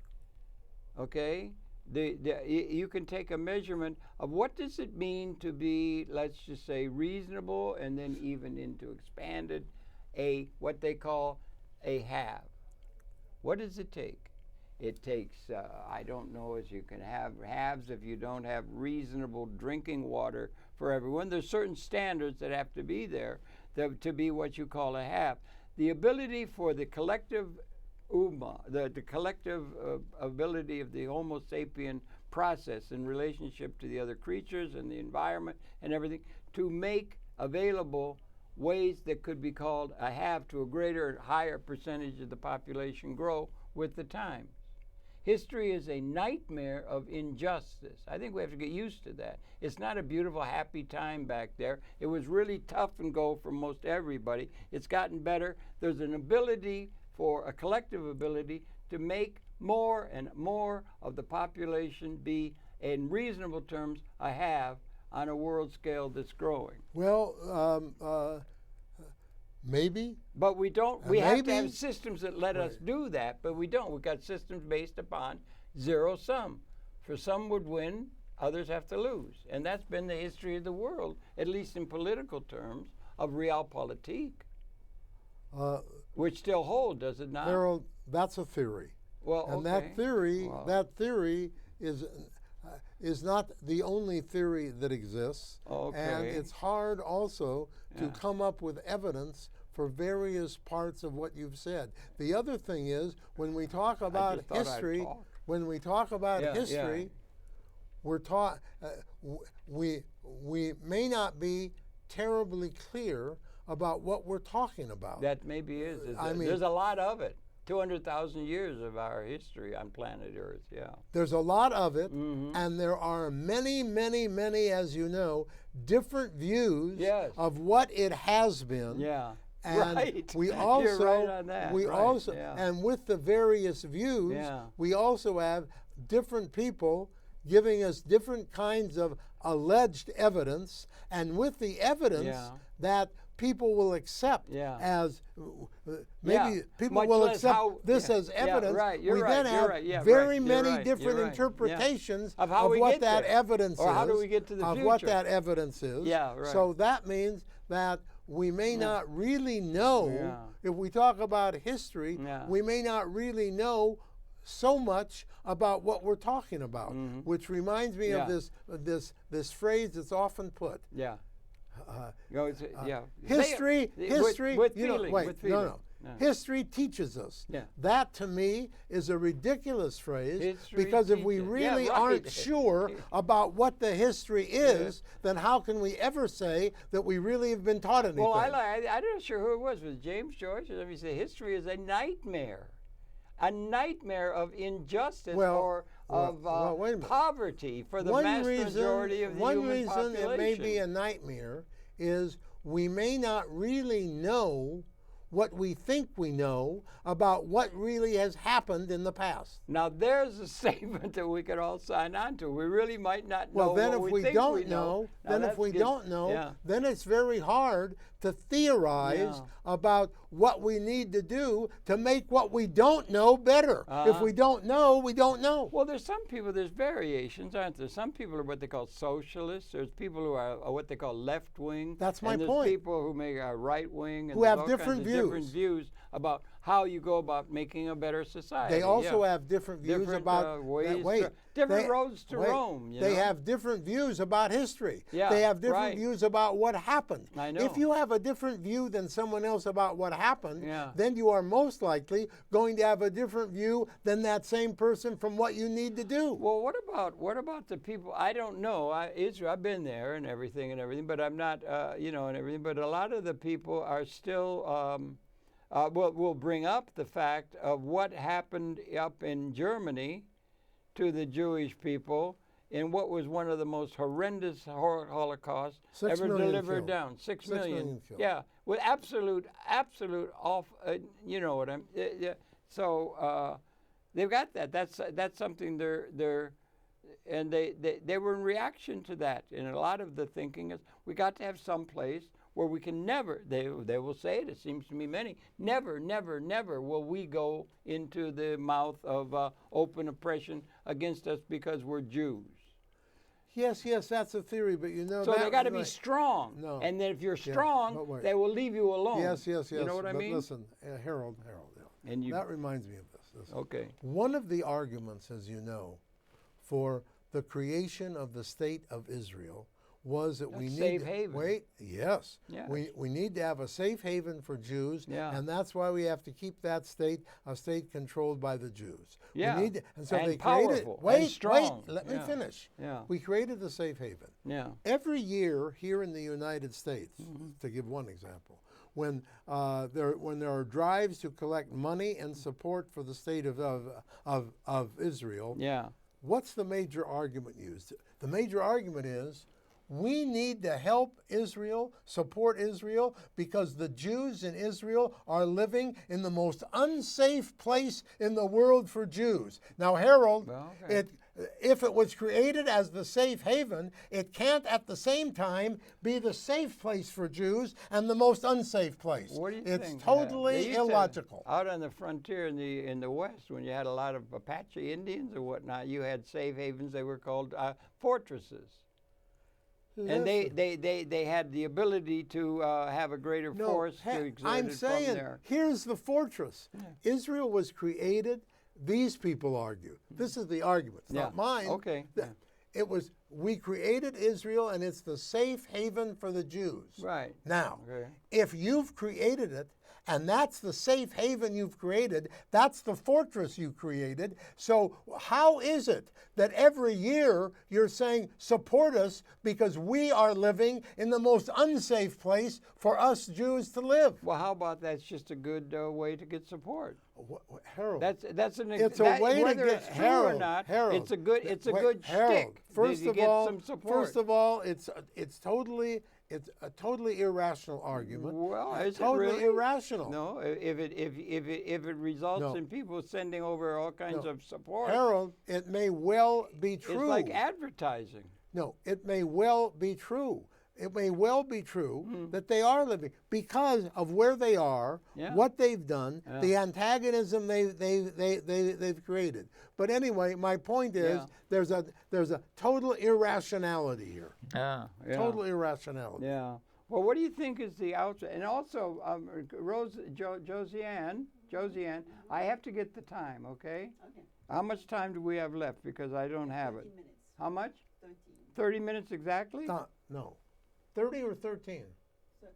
Speaker 1: Okay. You can take a measurement of what does it mean to be, let's just say, reasonable, and then even into expanded, what they call a have. What does it take? It takes, I don't know, as you can have haves if you don't have reasonable drinking water for everyone. There's certain standards that have to be there to be what you call a have. The ability for the collective the collective ability of the Homo sapien process in relationship to the other creatures and the environment and everything, to make available ways that could be called a have to a greater, higher percentage of the population grow with the times. History is a nightmare of injustice. I think we have to get used to that. It's not a beautiful, happy time back there. It was really tough and go for most everybody. It's gotten better. There's an ability, for a collective ability, to make more and more of the population be, in reasonable terms, a have on a world scale that's growing.
Speaker 2: Well, maybe.
Speaker 1: But we don't. We have to have systems that let us do that, but we don't. We've got systems based upon zero sum. For some would win, others have to lose. And that's been the history of the world, at least in political terms, of realpolitik. Which still hold, does it not?
Speaker 2: Harold, that's a theory.
Speaker 1: Well,
Speaker 2: and that theory is not the only theory that exists. And it's hard also to come up with evidence for various parts of what you've said. The other thing is, when we talk about history, we're taught we may not be terribly clear about what we're talking about.
Speaker 1: That maybe is. There's a lot of it. 200,000 years of our history on planet Earth,
Speaker 2: There's a lot of it, and there are many, many, many, as you know, different views of what it has been. And we also,
Speaker 1: you're right on that.
Speaker 2: And with the various views, we also have different people giving us different kinds of alleged evidence, and with the evidence that people will accept as maybe people
Speaker 1: Much
Speaker 2: will
Speaker 1: less
Speaker 2: accept
Speaker 1: how,
Speaker 2: this as evidence.
Speaker 1: You're
Speaker 2: we
Speaker 1: right,
Speaker 2: then have very many different interpretations
Speaker 1: of how
Speaker 2: what that evidence
Speaker 1: or
Speaker 2: is,
Speaker 1: how do we get to the
Speaker 2: of
Speaker 1: future.
Speaker 2: what that evidence is. So that means that we may not really know, if we talk about history, we may not really know so much about what we're talking about, which reminds me of this phrase that's often put. History,
Speaker 1: with feeling.
Speaker 2: History teaches us. That to me is a ridiculous phrase, because if we really aren't sure about what the history is, then how can we ever say that we really have been taught anything?
Speaker 1: Well, I'm not sure who it was. Was it James Joyce? Let me say, history is a nightmare of injustice or of poverty for the vast majority of the human population.
Speaker 2: One reason it may be a nightmare is we may not really know what we think we know about what really has happened in the past.
Speaker 1: Now, there's a statement that we could all sign on to. We really might not know
Speaker 2: well, then
Speaker 1: what
Speaker 2: if
Speaker 1: we think
Speaker 2: don't
Speaker 1: we
Speaker 2: know,
Speaker 1: Now,
Speaker 2: then if we don't know, then it's very hard to theorize about what we need to do to make what we don't know better. If we don't know, we don't know.
Speaker 1: Well, there's variations, aren't there? Some people are what they call socialists. There's people who are what they call left-wing.
Speaker 2: That's my
Speaker 1: point. There's people who make a right-wing.
Speaker 2: Who have different
Speaker 1: views about how you go about making a better society.
Speaker 2: They also have different views about
Speaker 1: different roads to Rome.
Speaker 2: They have different views about history. They have different views about what happened.
Speaker 1: I know.
Speaker 2: If you have a different view than someone else about what happened, then you are most likely going to have a different view than that same person from what you need to do.
Speaker 1: Well, what about the people? I don't know. Israel, I've been there and everything, but I'm not, and everything. But a lot of the people are still. We'll bring up the fact of what happened up in Germany to the Jewish people in what was one of the most horrendous Holocausts ever delivered down. 6 million
Speaker 2: killed.
Speaker 1: Yeah, with absolute off. You know what I'm. So they've got that. That's something they're and they were in reaction to that. And a lot of the thinking is we got to have some place where we can never, they will say it seems to me many, never will we go into the mouth of open oppression against us because we're Jews.
Speaker 2: Yes, that's a theory, but
Speaker 1: So they got to be strong.
Speaker 2: No.
Speaker 1: And then if you're strong, they will leave you alone.
Speaker 2: Yes.
Speaker 1: You know what I mean?
Speaker 2: Listen, Harold,
Speaker 1: and
Speaker 2: that reminds me of this. Listen.
Speaker 1: Okay.
Speaker 2: One of the arguments, as you know, for the creation of the state of Israel was that we need
Speaker 1: safe haven.
Speaker 2: Yes. We need to have a safe haven for Jews, and that's why we have to keep that state a state controlled by the Jews.
Speaker 1: Yeah.
Speaker 2: And so they
Speaker 1: powerful.
Speaker 2: created.
Speaker 1: And strong.
Speaker 2: Let me finish.
Speaker 1: Yeah.
Speaker 2: We created the safe haven.
Speaker 1: Yeah.
Speaker 2: Every year here in the United States, to give one example, when there are drives to collect money and support for the state of Israel, what's the major argument used? The major argument is, we need to help Israel, support Israel, because the Jews in Israel are living in the most unsafe place in the world for Jews. Now, Harold, if it was created as the safe haven, it can't at the same time be the safe place for Jews and the most unsafe place.
Speaker 1: What do you
Speaker 2: think?
Speaker 1: It's
Speaker 2: totally illogical.
Speaker 1: Out on the frontier in the West, when you had a lot of Apache Indians or whatnot, you had safe havens. They were called fortresses. And they had the ability to have a greater force to exert
Speaker 2: I'm
Speaker 1: it
Speaker 2: saying,
Speaker 1: from there.
Speaker 2: Here's the fortress. Israel was created, these people argue. This is the argument. It's not mine.
Speaker 1: Okay.
Speaker 2: It was, we created Israel, and it's the safe haven for the Jews.
Speaker 1: Right.
Speaker 2: Now, if you've created it, and that's the safe haven you've created, that's the fortress you created. So how is it that every year you're saying, support us because we are living in the most unsafe place for us Jews to live?
Speaker 1: Well, how about that's just a good way to get support?
Speaker 2: Harold,
Speaker 1: it's
Speaker 2: a way to get
Speaker 1: it's true or not.
Speaker 2: Harold,
Speaker 1: it's a good
Speaker 2: Harold,
Speaker 1: shtick.
Speaker 2: First of all, it's a totally irrational argument.
Speaker 1: Well, is
Speaker 2: totally
Speaker 1: it really?
Speaker 2: Irrational.
Speaker 1: No, if it results in people sending over all kinds of support.
Speaker 2: Harold, it may well be true.
Speaker 1: It's like advertising.
Speaker 2: No, it may well be true. It may well be true that they are living because of where they are, what they've done, the antagonism they've created. But anyway, my point is there's a total irrationality here. Total irrationality.
Speaker 1: Yeah. Well, what do you think is the outside? And also, Josiane, I have to get the time, okay?
Speaker 3: Okay.
Speaker 1: How much time do we have left? Because I don't have it.
Speaker 3: 30 minutes.
Speaker 1: How much?
Speaker 3: 13.
Speaker 1: 30 minutes exactly?
Speaker 2: No. 30 or 13?
Speaker 3: So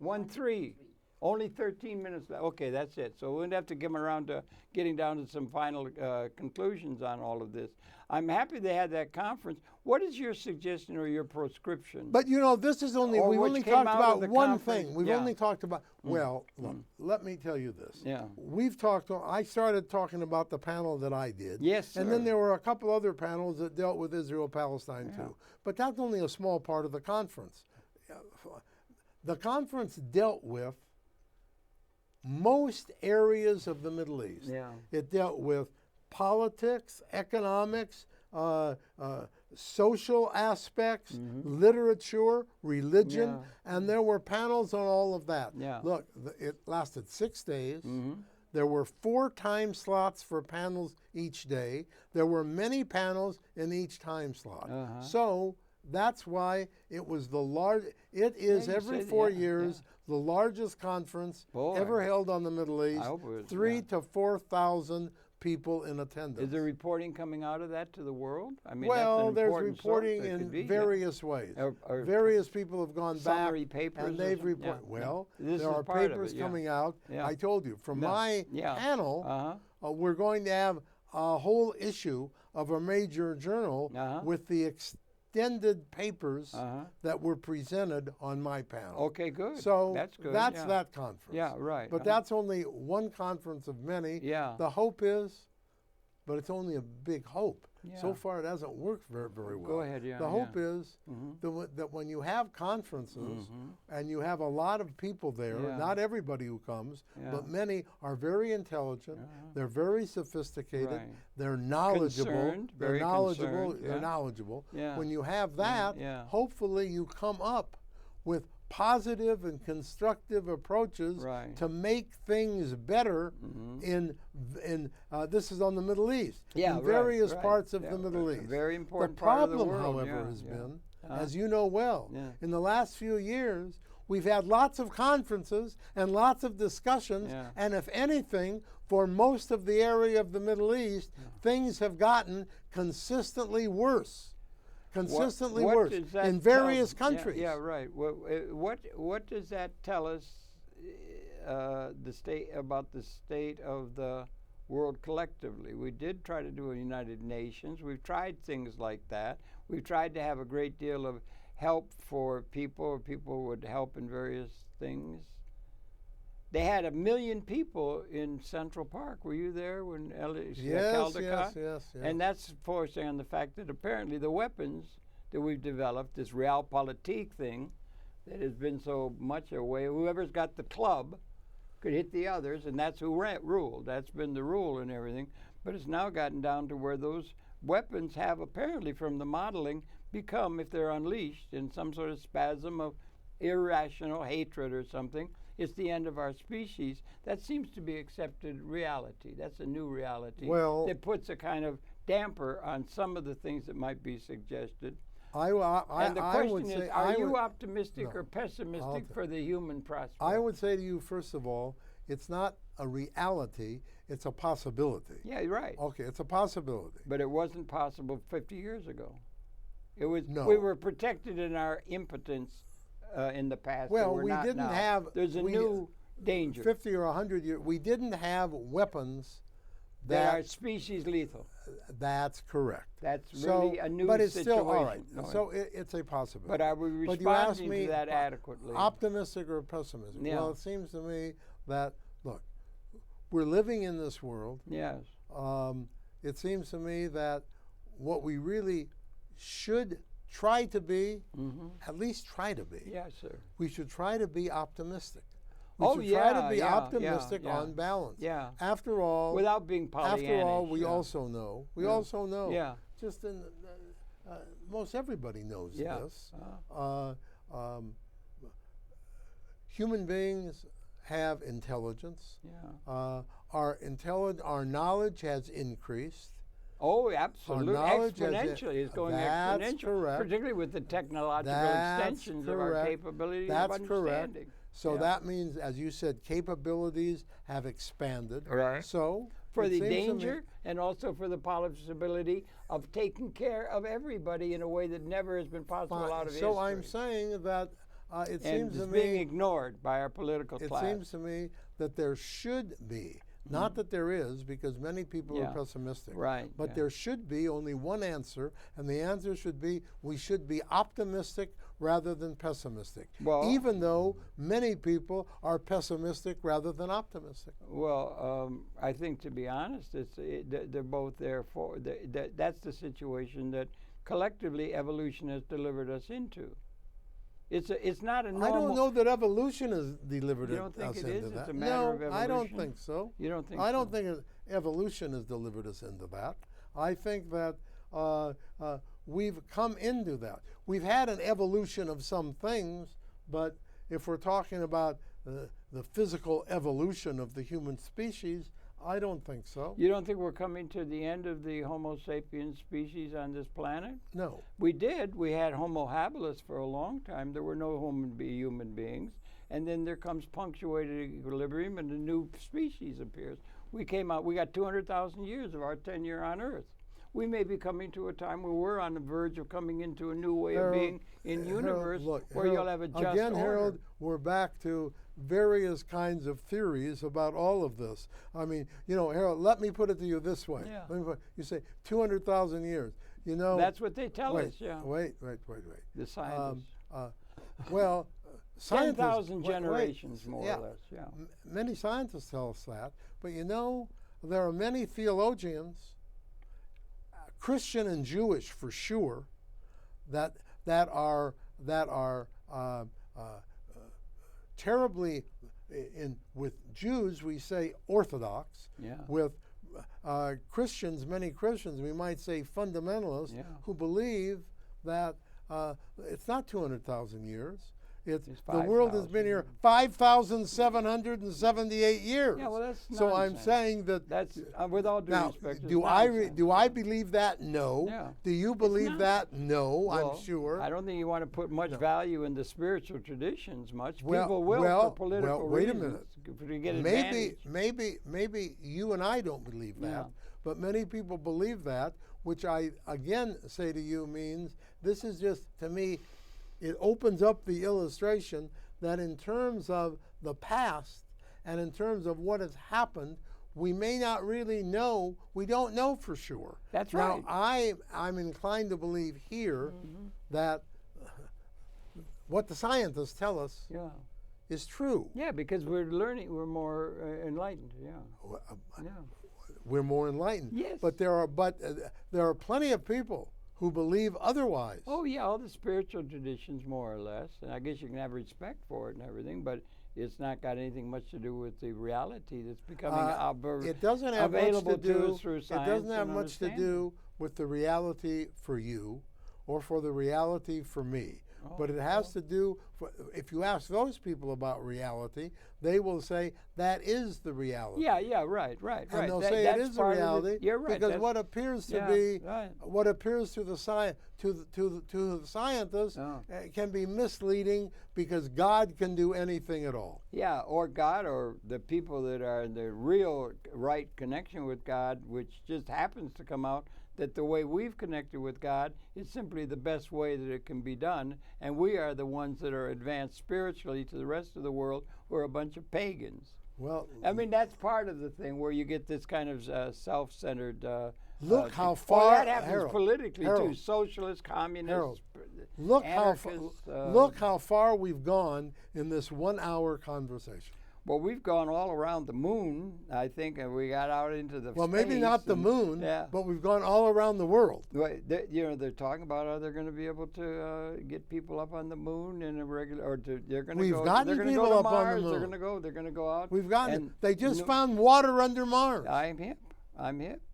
Speaker 3: 1-3.
Speaker 1: 1-3. Only 13 minutes left. Okay, that's it. So we'll have to get around to getting down to some final conclusions on all of this. I'm happy they had that conference. What is your suggestion or your prescription?
Speaker 2: But you know, this is only, we've only talked about one thing. We've only talked about, well, look, let me tell you this.
Speaker 1: Yeah.
Speaker 2: I started talking about the panel that I did.
Speaker 1: Yes, sir.
Speaker 2: And then there were a couple other panels that dealt with Israel-Palestine too. But that's only a small part of the conference. The conference dealt with most areas of the Middle East.
Speaker 1: Yeah.
Speaker 2: It dealt with politics, economics, social aspects, literature, religion, and there were panels on all of that.
Speaker 1: Yeah.
Speaker 2: Look, it lasted 6 days. There were 4 time slots for panels each day. There were many panels in each time slot. So that's why it was the large. It is every 4 years the largest conference ever held on the Middle East. 3,000 to 4,000 people in attendance.
Speaker 1: Is there reporting coming out of that to the world? I mean,
Speaker 2: well,
Speaker 1: that's an
Speaker 2: there's
Speaker 1: important
Speaker 2: reporting
Speaker 1: source.
Speaker 2: in various ways.
Speaker 1: Or
Speaker 2: various people have gone back
Speaker 1: papers
Speaker 2: and they've reported. Well,
Speaker 1: this
Speaker 2: there
Speaker 1: is
Speaker 2: are
Speaker 1: part of
Speaker 2: papers
Speaker 1: it,
Speaker 2: coming out. I told you, from my
Speaker 1: Yeah.
Speaker 2: panel, we're going to have a whole issue of a major journal with the extended papers that were presented on my panel.
Speaker 1: Okay, good.
Speaker 2: So
Speaker 1: that's good.
Speaker 2: That's that conference.
Speaker 1: Yeah, right.
Speaker 2: But that's only one conference of many.
Speaker 1: Yeah.
Speaker 2: The hope is, but it's only a big hope.
Speaker 1: Yeah.
Speaker 2: So far, it hasn't worked very well.
Speaker 1: Go ahead, yeah.
Speaker 2: The hope is that when you have conferences and you have a lot of people there, not everybody who comes, but many are very intelligent, they're very sophisticated, they're knowledgeable,
Speaker 1: Concerned,
Speaker 2: they're
Speaker 1: very
Speaker 2: knowledgeable,
Speaker 1: concerned,
Speaker 2: they're knowledgeable.
Speaker 1: Yeah.
Speaker 2: When you have that, hopefully you come up with positive and constructive approaches to make things better in this is on the Middle East, in various parts of the Middle East.
Speaker 1: Very important
Speaker 2: the
Speaker 1: part of
Speaker 2: problem,
Speaker 1: the world,
Speaker 2: however, has been, as you know well, in the last few years, we've had lots of conferences and lots of discussions, and if anything, for most of the area of the Middle East, things have gotten consistently worse. Consistently worse in various countries.
Speaker 1: Yeah, right. What does that tell us? About the state of the world collectively. We did try to do a United Nations. We've tried things like that. We've tried to have a great deal of help for people, or people would help in various things. They had 1 million people in Central Park. Were you there when
Speaker 2: Yes.
Speaker 1: And that's forcing on the fact that apparently the weapons that we've developed, this realpolitik thing that has been so much a way, whoever's got the club could hit the others, and that's who ruled. That's been the rule and everything. But it's now gotten down to where those weapons have apparently, from the modeling, become, if they're unleashed in some sort of spasm of irrational hatred or something, it's the end of our species. That seems to be accepted reality. That's a new reality that puts a kind of damper on some of the things that might be suggested. And the question is, are you optimistic or pessimistic for the human prospect?
Speaker 2: I would say to you, first of all, it's not a reality, it's a possibility.
Speaker 1: Yeah, you're right.
Speaker 2: Okay, it's a possibility.
Speaker 1: But it wasn't possible 50 years ago. It was.
Speaker 2: No.
Speaker 1: We were protected in our impotence in the past.
Speaker 2: Well, we didn't have.
Speaker 1: There's a new danger.
Speaker 2: 50 or 100 years, we didn't have weapons
Speaker 1: that are species lethal.
Speaker 2: That's correct.
Speaker 1: That's really a new situation.
Speaker 2: But it's still all right. So it's a possibility.
Speaker 1: But are we responding to that adequately?
Speaker 2: Optimistic or pessimistic?
Speaker 1: Yeah.
Speaker 2: Well, it seems to me that, look, we're living in this world.
Speaker 1: Yes.
Speaker 2: It seems to me that what we really should try to be, at least try to be.
Speaker 1: Yes, sir.
Speaker 2: We should try to be optimistic. We should try to be optimistic on balance.
Speaker 1: Yeah.
Speaker 2: After all,
Speaker 1: without being Pollyannish.
Speaker 2: After all, we also know. We also know.
Speaker 1: Yeah.
Speaker 2: Just in most everybody knows
Speaker 1: Yeah.
Speaker 2: this. Human beings have intelligence.
Speaker 1: Yeah.
Speaker 2: Our knowledge has increased.
Speaker 1: Oh, absolutely.
Speaker 2: knowledge has
Speaker 1: Exponentially. It's going
Speaker 2: That's
Speaker 1: exponential,
Speaker 2: correct.
Speaker 1: particularly with the technological
Speaker 2: That's
Speaker 1: extensions of our
Speaker 2: correct.
Speaker 1: capabilities
Speaker 2: That's
Speaker 1: of
Speaker 2: correct.
Speaker 1: understanding.
Speaker 2: So
Speaker 1: Yeah.
Speaker 2: that means, as you said, capabilities have expanded.
Speaker 1: Right.
Speaker 2: So
Speaker 1: For
Speaker 2: it
Speaker 1: the
Speaker 2: seems to me-
Speaker 1: danger and also for the possibility of taking care of everybody in a way that never has been possible
Speaker 2: Fine.
Speaker 1: out of
Speaker 2: So
Speaker 1: history.
Speaker 2: I'm saying that it
Speaker 1: and
Speaker 2: seems to
Speaker 1: it's being
Speaker 2: me
Speaker 1: ignored by our political
Speaker 2: it
Speaker 1: class.
Speaker 2: seems to me that there should be, not that there is, because many people
Speaker 1: Yeah.
Speaker 2: are pessimistic.
Speaker 1: Right,
Speaker 2: But
Speaker 1: yeah.
Speaker 2: there should be only one answer, and the answer should be we should be optimistic rather than pessimistic.
Speaker 1: Well-
Speaker 2: even though many people are pessimistic rather than optimistic.
Speaker 1: Well, I think, to be honest, they're both there for. That's the situation that collectively evolution has delivered us into. It's not a normal.
Speaker 2: I don't know that evolution has delivered
Speaker 1: You don't think
Speaker 2: us
Speaker 1: it
Speaker 2: into
Speaker 1: is?
Speaker 2: that.
Speaker 1: It's a matter
Speaker 2: no,
Speaker 1: of
Speaker 2: I don't
Speaker 1: evolution?
Speaker 2: think so.
Speaker 1: You don't think
Speaker 2: I
Speaker 1: so?
Speaker 2: don't think evolution has delivered us into that. I think that we've come into that. We've had an evolution of some things, but if we're talking about the physical evolution of the human species, I don't think so.
Speaker 1: You don't think we're coming to the end of the Homo sapiens species on this planet?
Speaker 2: No.
Speaker 1: We did. We had Homo habilis for a long time. There were no human beings. And then there comes punctuated equilibrium and a new species appears. We got 200,000 years of our tenure on Earth. We may be coming to a time where we're on the verge of coming into a new way of being in universe where you'll have a just
Speaker 2: again,
Speaker 1: order.
Speaker 2: Harold, we're back to various kinds of theories about all of this. I mean, Harold, let me put it to you this way.
Speaker 1: Yeah.
Speaker 2: You say 200,000 years.
Speaker 1: That's what they tell
Speaker 2: wait,
Speaker 1: us, yeah.
Speaker 2: Wait.
Speaker 1: The scientists.
Speaker 2: Well, scientists.
Speaker 1: 10,000 generations, more
Speaker 2: yeah.
Speaker 1: or less, yeah.
Speaker 2: Many scientists tell us that, but there are many theologians, Christian and Jewish for sure, that are terribly with Jews we say orthodox.
Speaker 1: Yeah.
Speaker 2: With Christians, many Christians, we might say fundamentalists,
Speaker 1: Yeah.
Speaker 2: who believe that it's not 200,000 years. It's
Speaker 1: It's
Speaker 2: the world has
Speaker 1: 5,000.
Speaker 2: been here 5,778 years.
Speaker 1: Yeah, well, that's
Speaker 2: so I'm
Speaker 1: nonsense.
Speaker 2: saying that.
Speaker 1: That's with all due
Speaker 2: Now,
Speaker 1: respect. it's
Speaker 2: do I
Speaker 1: nonsense.
Speaker 2: believe that? No.
Speaker 1: Yeah.
Speaker 2: Do you believe
Speaker 1: not.
Speaker 2: that? No,
Speaker 1: Well,
Speaker 2: I'm sure.
Speaker 1: I don't think you want to put much value in the spiritual traditions. Much
Speaker 2: Well-
Speaker 1: people will
Speaker 2: well-
Speaker 1: for political
Speaker 2: well, wait a
Speaker 1: reasons. To get
Speaker 2: maybe,
Speaker 1: advantage.
Speaker 2: maybe you and I don't believe that,
Speaker 1: Yeah.
Speaker 2: but many people believe that, which I again say to you means this is just, to me, it opens up the illustration that in terms of the past and in terms of what has happened, we may not really know. We don't know for sure.
Speaker 1: That's
Speaker 2: now,
Speaker 1: right.
Speaker 2: I'm inclined to believe here that what the scientists tell us
Speaker 1: Yeah.
Speaker 2: is true.
Speaker 1: Yeah, because we're learning. We're more enlightened. Yeah. Yeah.
Speaker 2: We're more enlightened.
Speaker 1: Yes.
Speaker 2: But there are plenty of people who believe otherwise.
Speaker 1: Oh yeah, all the spiritual traditions, more or less, and I guess you can have respect for it and everything, but it's not got anything much to do with the reality that's becoming
Speaker 2: It doesn't have much
Speaker 1: available
Speaker 2: to do.
Speaker 1: us through
Speaker 2: It
Speaker 1: science.
Speaker 2: doesn't have
Speaker 1: and
Speaker 2: much to
Speaker 1: understanding.
Speaker 2: do with the reality for you, or for the reality for me. But it has to do. If you ask those people about reality, they will say that is the reality.
Speaker 1: Yeah, right.
Speaker 2: And they'll
Speaker 1: That-
Speaker 2: say it
Speaker 1: that's
Speaker 2: is the
Speaker 1: part of
Speaker 2: reality
Speaker 1: You're right.
Speaker 2: because
Speaker 1: that's-
Speaker 2: what appears to
Speaker 1: yeah,
Speaker 2: be,
Speaker 1: right.
Speaker 2: what appears to the scientists
Speaker 1: Oh.
Speaker 2: can be misleading because God can do anything at all.
Speaker 1: Yeah, or God, or the people that are in the real right connection with God, which just happens to come out that the way we've connected with God is simply the best way that it can be done, and we are the ones that are advanced spiritually to the rest of the world who are a bunch of pagans.
Speaker 2: Well,
Speaker 1: I mean, that's part of the thing where you get this kind of self-centered.
Speaker 2: Look how
Speaker 1: thing.
Speaker 2: far
Speaker 1: that happens
Speaker 2: Harold,
Speaker 1: politically
Speaker 2: Harold,
Speaker 1: too. Socialists, communists,
Speaker 2: look
Speaker 1: anarchists.
Speaker 2: how far we've gone in this 1 hour conversation.
Speaker 1: Well, we've gone all around the moon, I think, and we got out into the
Speaker 2: Well, maybe
Speaker 1: space
Speaker 2: not the
Speaker 1: and-
Speaker 2: moon,
Speaker 1: yeah.
Speaker 2: but we've gone all around the world.
Speaker 1: They're talking about how they're going to be able to get people up on the moon in a regular, or they're going to
Speaker 2: We've
Speaker 1: go.
Speaker 2: gotten
Speaker 1: They're going to
Speaker 2: people
Speaker 1: go to
Speaker 2: up on the
Speaker 1: Mars.
Speaker 2: moon.
Speaker 1: They're going to go out.
Speaker 2: We've gotten
Speaker 1: and
Speaker 2: it. They just
Speaker 1: no-
Speaker 2: found water under Mars.
Speaker 1: I'm hip.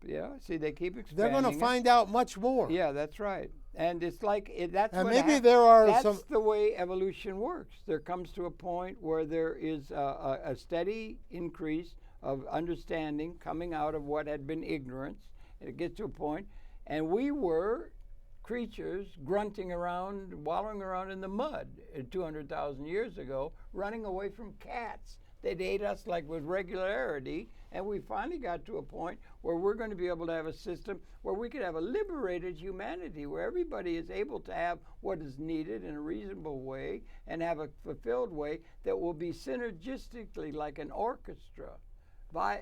Speaker 1: Yeah. See, they keep
Speaker 2: They're
Speaker 1: expanding.
Speaker 2: going to
Speaker 1: it.
Speaker 2: find out much more.
Speaker 1: Yeah, that's right. And it's like that's
Speaker 2: And
Speaker 1: what
Speaker 2: maybe there are
Speaker 1: that's
Speaker 2: some.
Speaker 1: the way evolution works. There comes to a point where there is a steady increase of understanding coming out of what had been ignorance. And it gets to a point, and we were creatures grunting around, wallowing around in the mud 200,000 years ago, running away from cats. They'd ate us like with regularity, and we finally got to a point where we're going to be able to have a system where we could have a liberated humanity, where everybody is able to have what is needed in a reasonable way and have a fulfilled way that will be synergistically like an orchestra by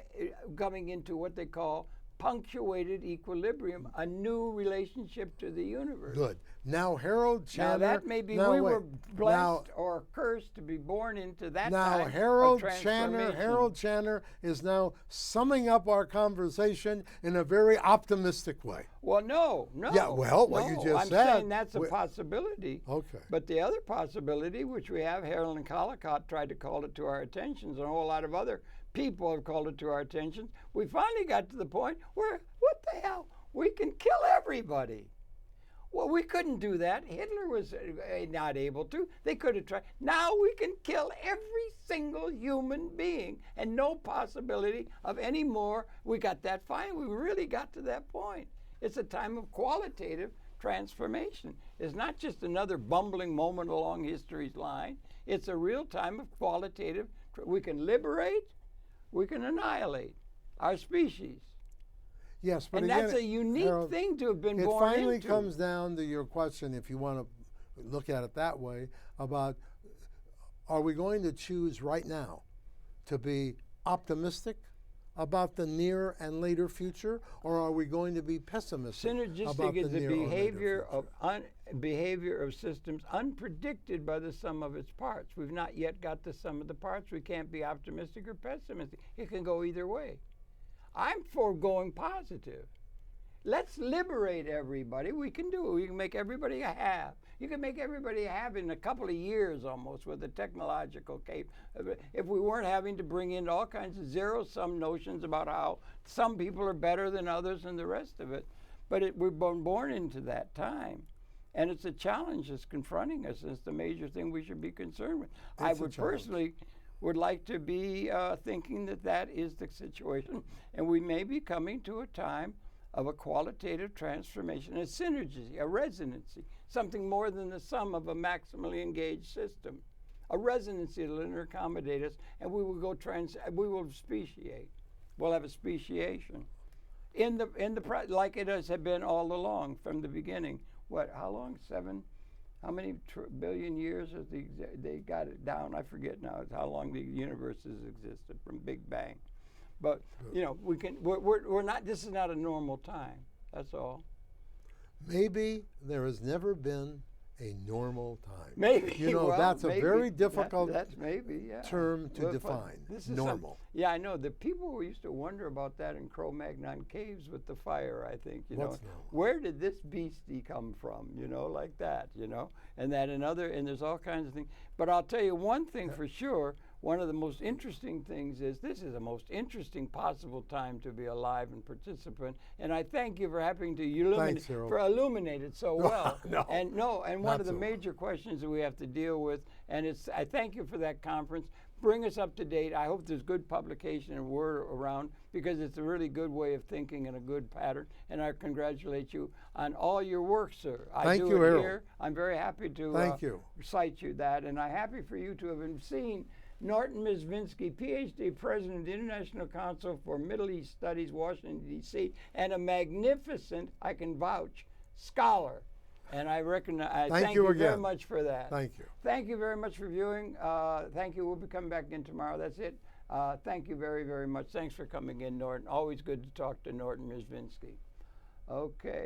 Speaker 1: coming into what they call punctuated equilibrium, a new relationship to the universe.
Speaker 2: Good. Now, Harold Channer.
Speaker 1: Now that may be we were blessed or cursed to be born into that
Speaker 2: now
Speaker 1: time
Speaker 2: Harold
Speaker 1: of transformation.
Speaker 2: Harold Channer is now summing up our conversation in a very optimistic way.
Speaker 1: Well, no.
Speaker 2: Yeah, well, what you just
Speaker 1: I'm
Speaker 2: said.
Speaker 1: saying that's a possibility.
Speaker 2: Okay.
Speaker 1: But the other possibility, which we have, Harold and Collicott tried to call it to our attentions, and a whole lot of other people have called it to our attention. We finally got to the point where, what the hell? We can kill everybody. Well, we couldn't do that. Hitler was not able to. They could have tried. Now we can kill every single human being and no possibility of any more. We got that fine. We really got to that point. It's a time of qualitative transformation. It's not just another bumbling moment along history's line. It's a real time of qualitative. We can liberate. We can annihilate our species.
Speaker 2: Yes, but
Speaker 1: and
Speaker 2: again,
Speaker 1: that's a unique
Speaker 2: Harold,
Speaker 1: thing to have been
Speaker 2: it
Speaker 1: born
Speaker 2: finally
Speaker 1: into.
Speaker 2: comes down to your question, if you want to look at it that way, about are we going to choose right now to be optimistic about the near and later future, or are we going to be pessimistic about
Speaker 1: Synergistic is the
Speaker 2: near or later
Speaker 1: behavior
Speaker 2: future?
Speaker 1: behavior of systems unpredicted by the sum of its parts. We've not yet got the sum of the parts. We can't be optimistic or pessimistic. It can go either way. I'm for going positive. Let's liberate everybody. We can do it. We can make everybody a have. You can make everybody a have in a couple of years almost with the technological cape. If we weren't having to bring in all kinds of zero-sum notions about how some people are better than others and the rest of it. But we've been born into that time. And it's a challenge that's confronting us. It's the major thing we should be concerned with. I would personally would like to be thinking that that is the situation. And we may be coming to a time of a qualitative transformation, a synergy, a resonancy, something more than the sum of a maximally engaged system. A resonancy that will interaccommodate us, and we will go we will speciate. We'll have a speciation. Like it has been all along from the beginning. What, how long? How many billion years has they got it down? I forget now. It's how long the universe has existed from Big Bang. But you know, we're not. This is not a normal time. That's all.
Speaker 2: Maybe there has never been a normal time.
Speaker 1: Maybe.
Speaker 2: You know,
Speaker 1: well,
Speaker 2: that's
Speaker 1: maybe.
Speaker 2: a very difficult
Speaker 1: that's maybe, yeah.
Speaker 2: term to define.
Speaker 1: This is
Speaker 2: normal.
Speaker 1: Yeah, I know. The people who used to wonder about that in Cro-Magnon caves with the fire, I think, you know. Where did this beastie come from, you know, like that, you know? And there's all kinds of things. But I'll tell you one thing for sure. One of the most interesting things is this is the most interesting possible time to be alive and participant. And I thank you for having to illuminate it so well. And one of the major questions that we have to deal with, and I thank you for that conference. Bring us up to date. I hope there's good publication and word around, because it's a really good way of thinking and a good pattern. And I congratulate you on all your work, sir.
Speaker 2: Thank you, Harold.
Speaker 1: Here. I'm very happy to cite you that, and I'm happy for you to have seen Norton Mezvinsky, Ph.D., President of the International Council for Middle East Studies, Washington, D.C., and a magnificent, I can vouch, scholar. And I recognize, thank you very much for that.
Speaker 2: Thank you.
Speaker 1: Thank you very much for viewing. Thank you. We'll be coming back in tomorrow. That's it. Thank you very, very much. Thanks for coming in, Norton. Always good to talk to Norton Mezvinsky. Okay.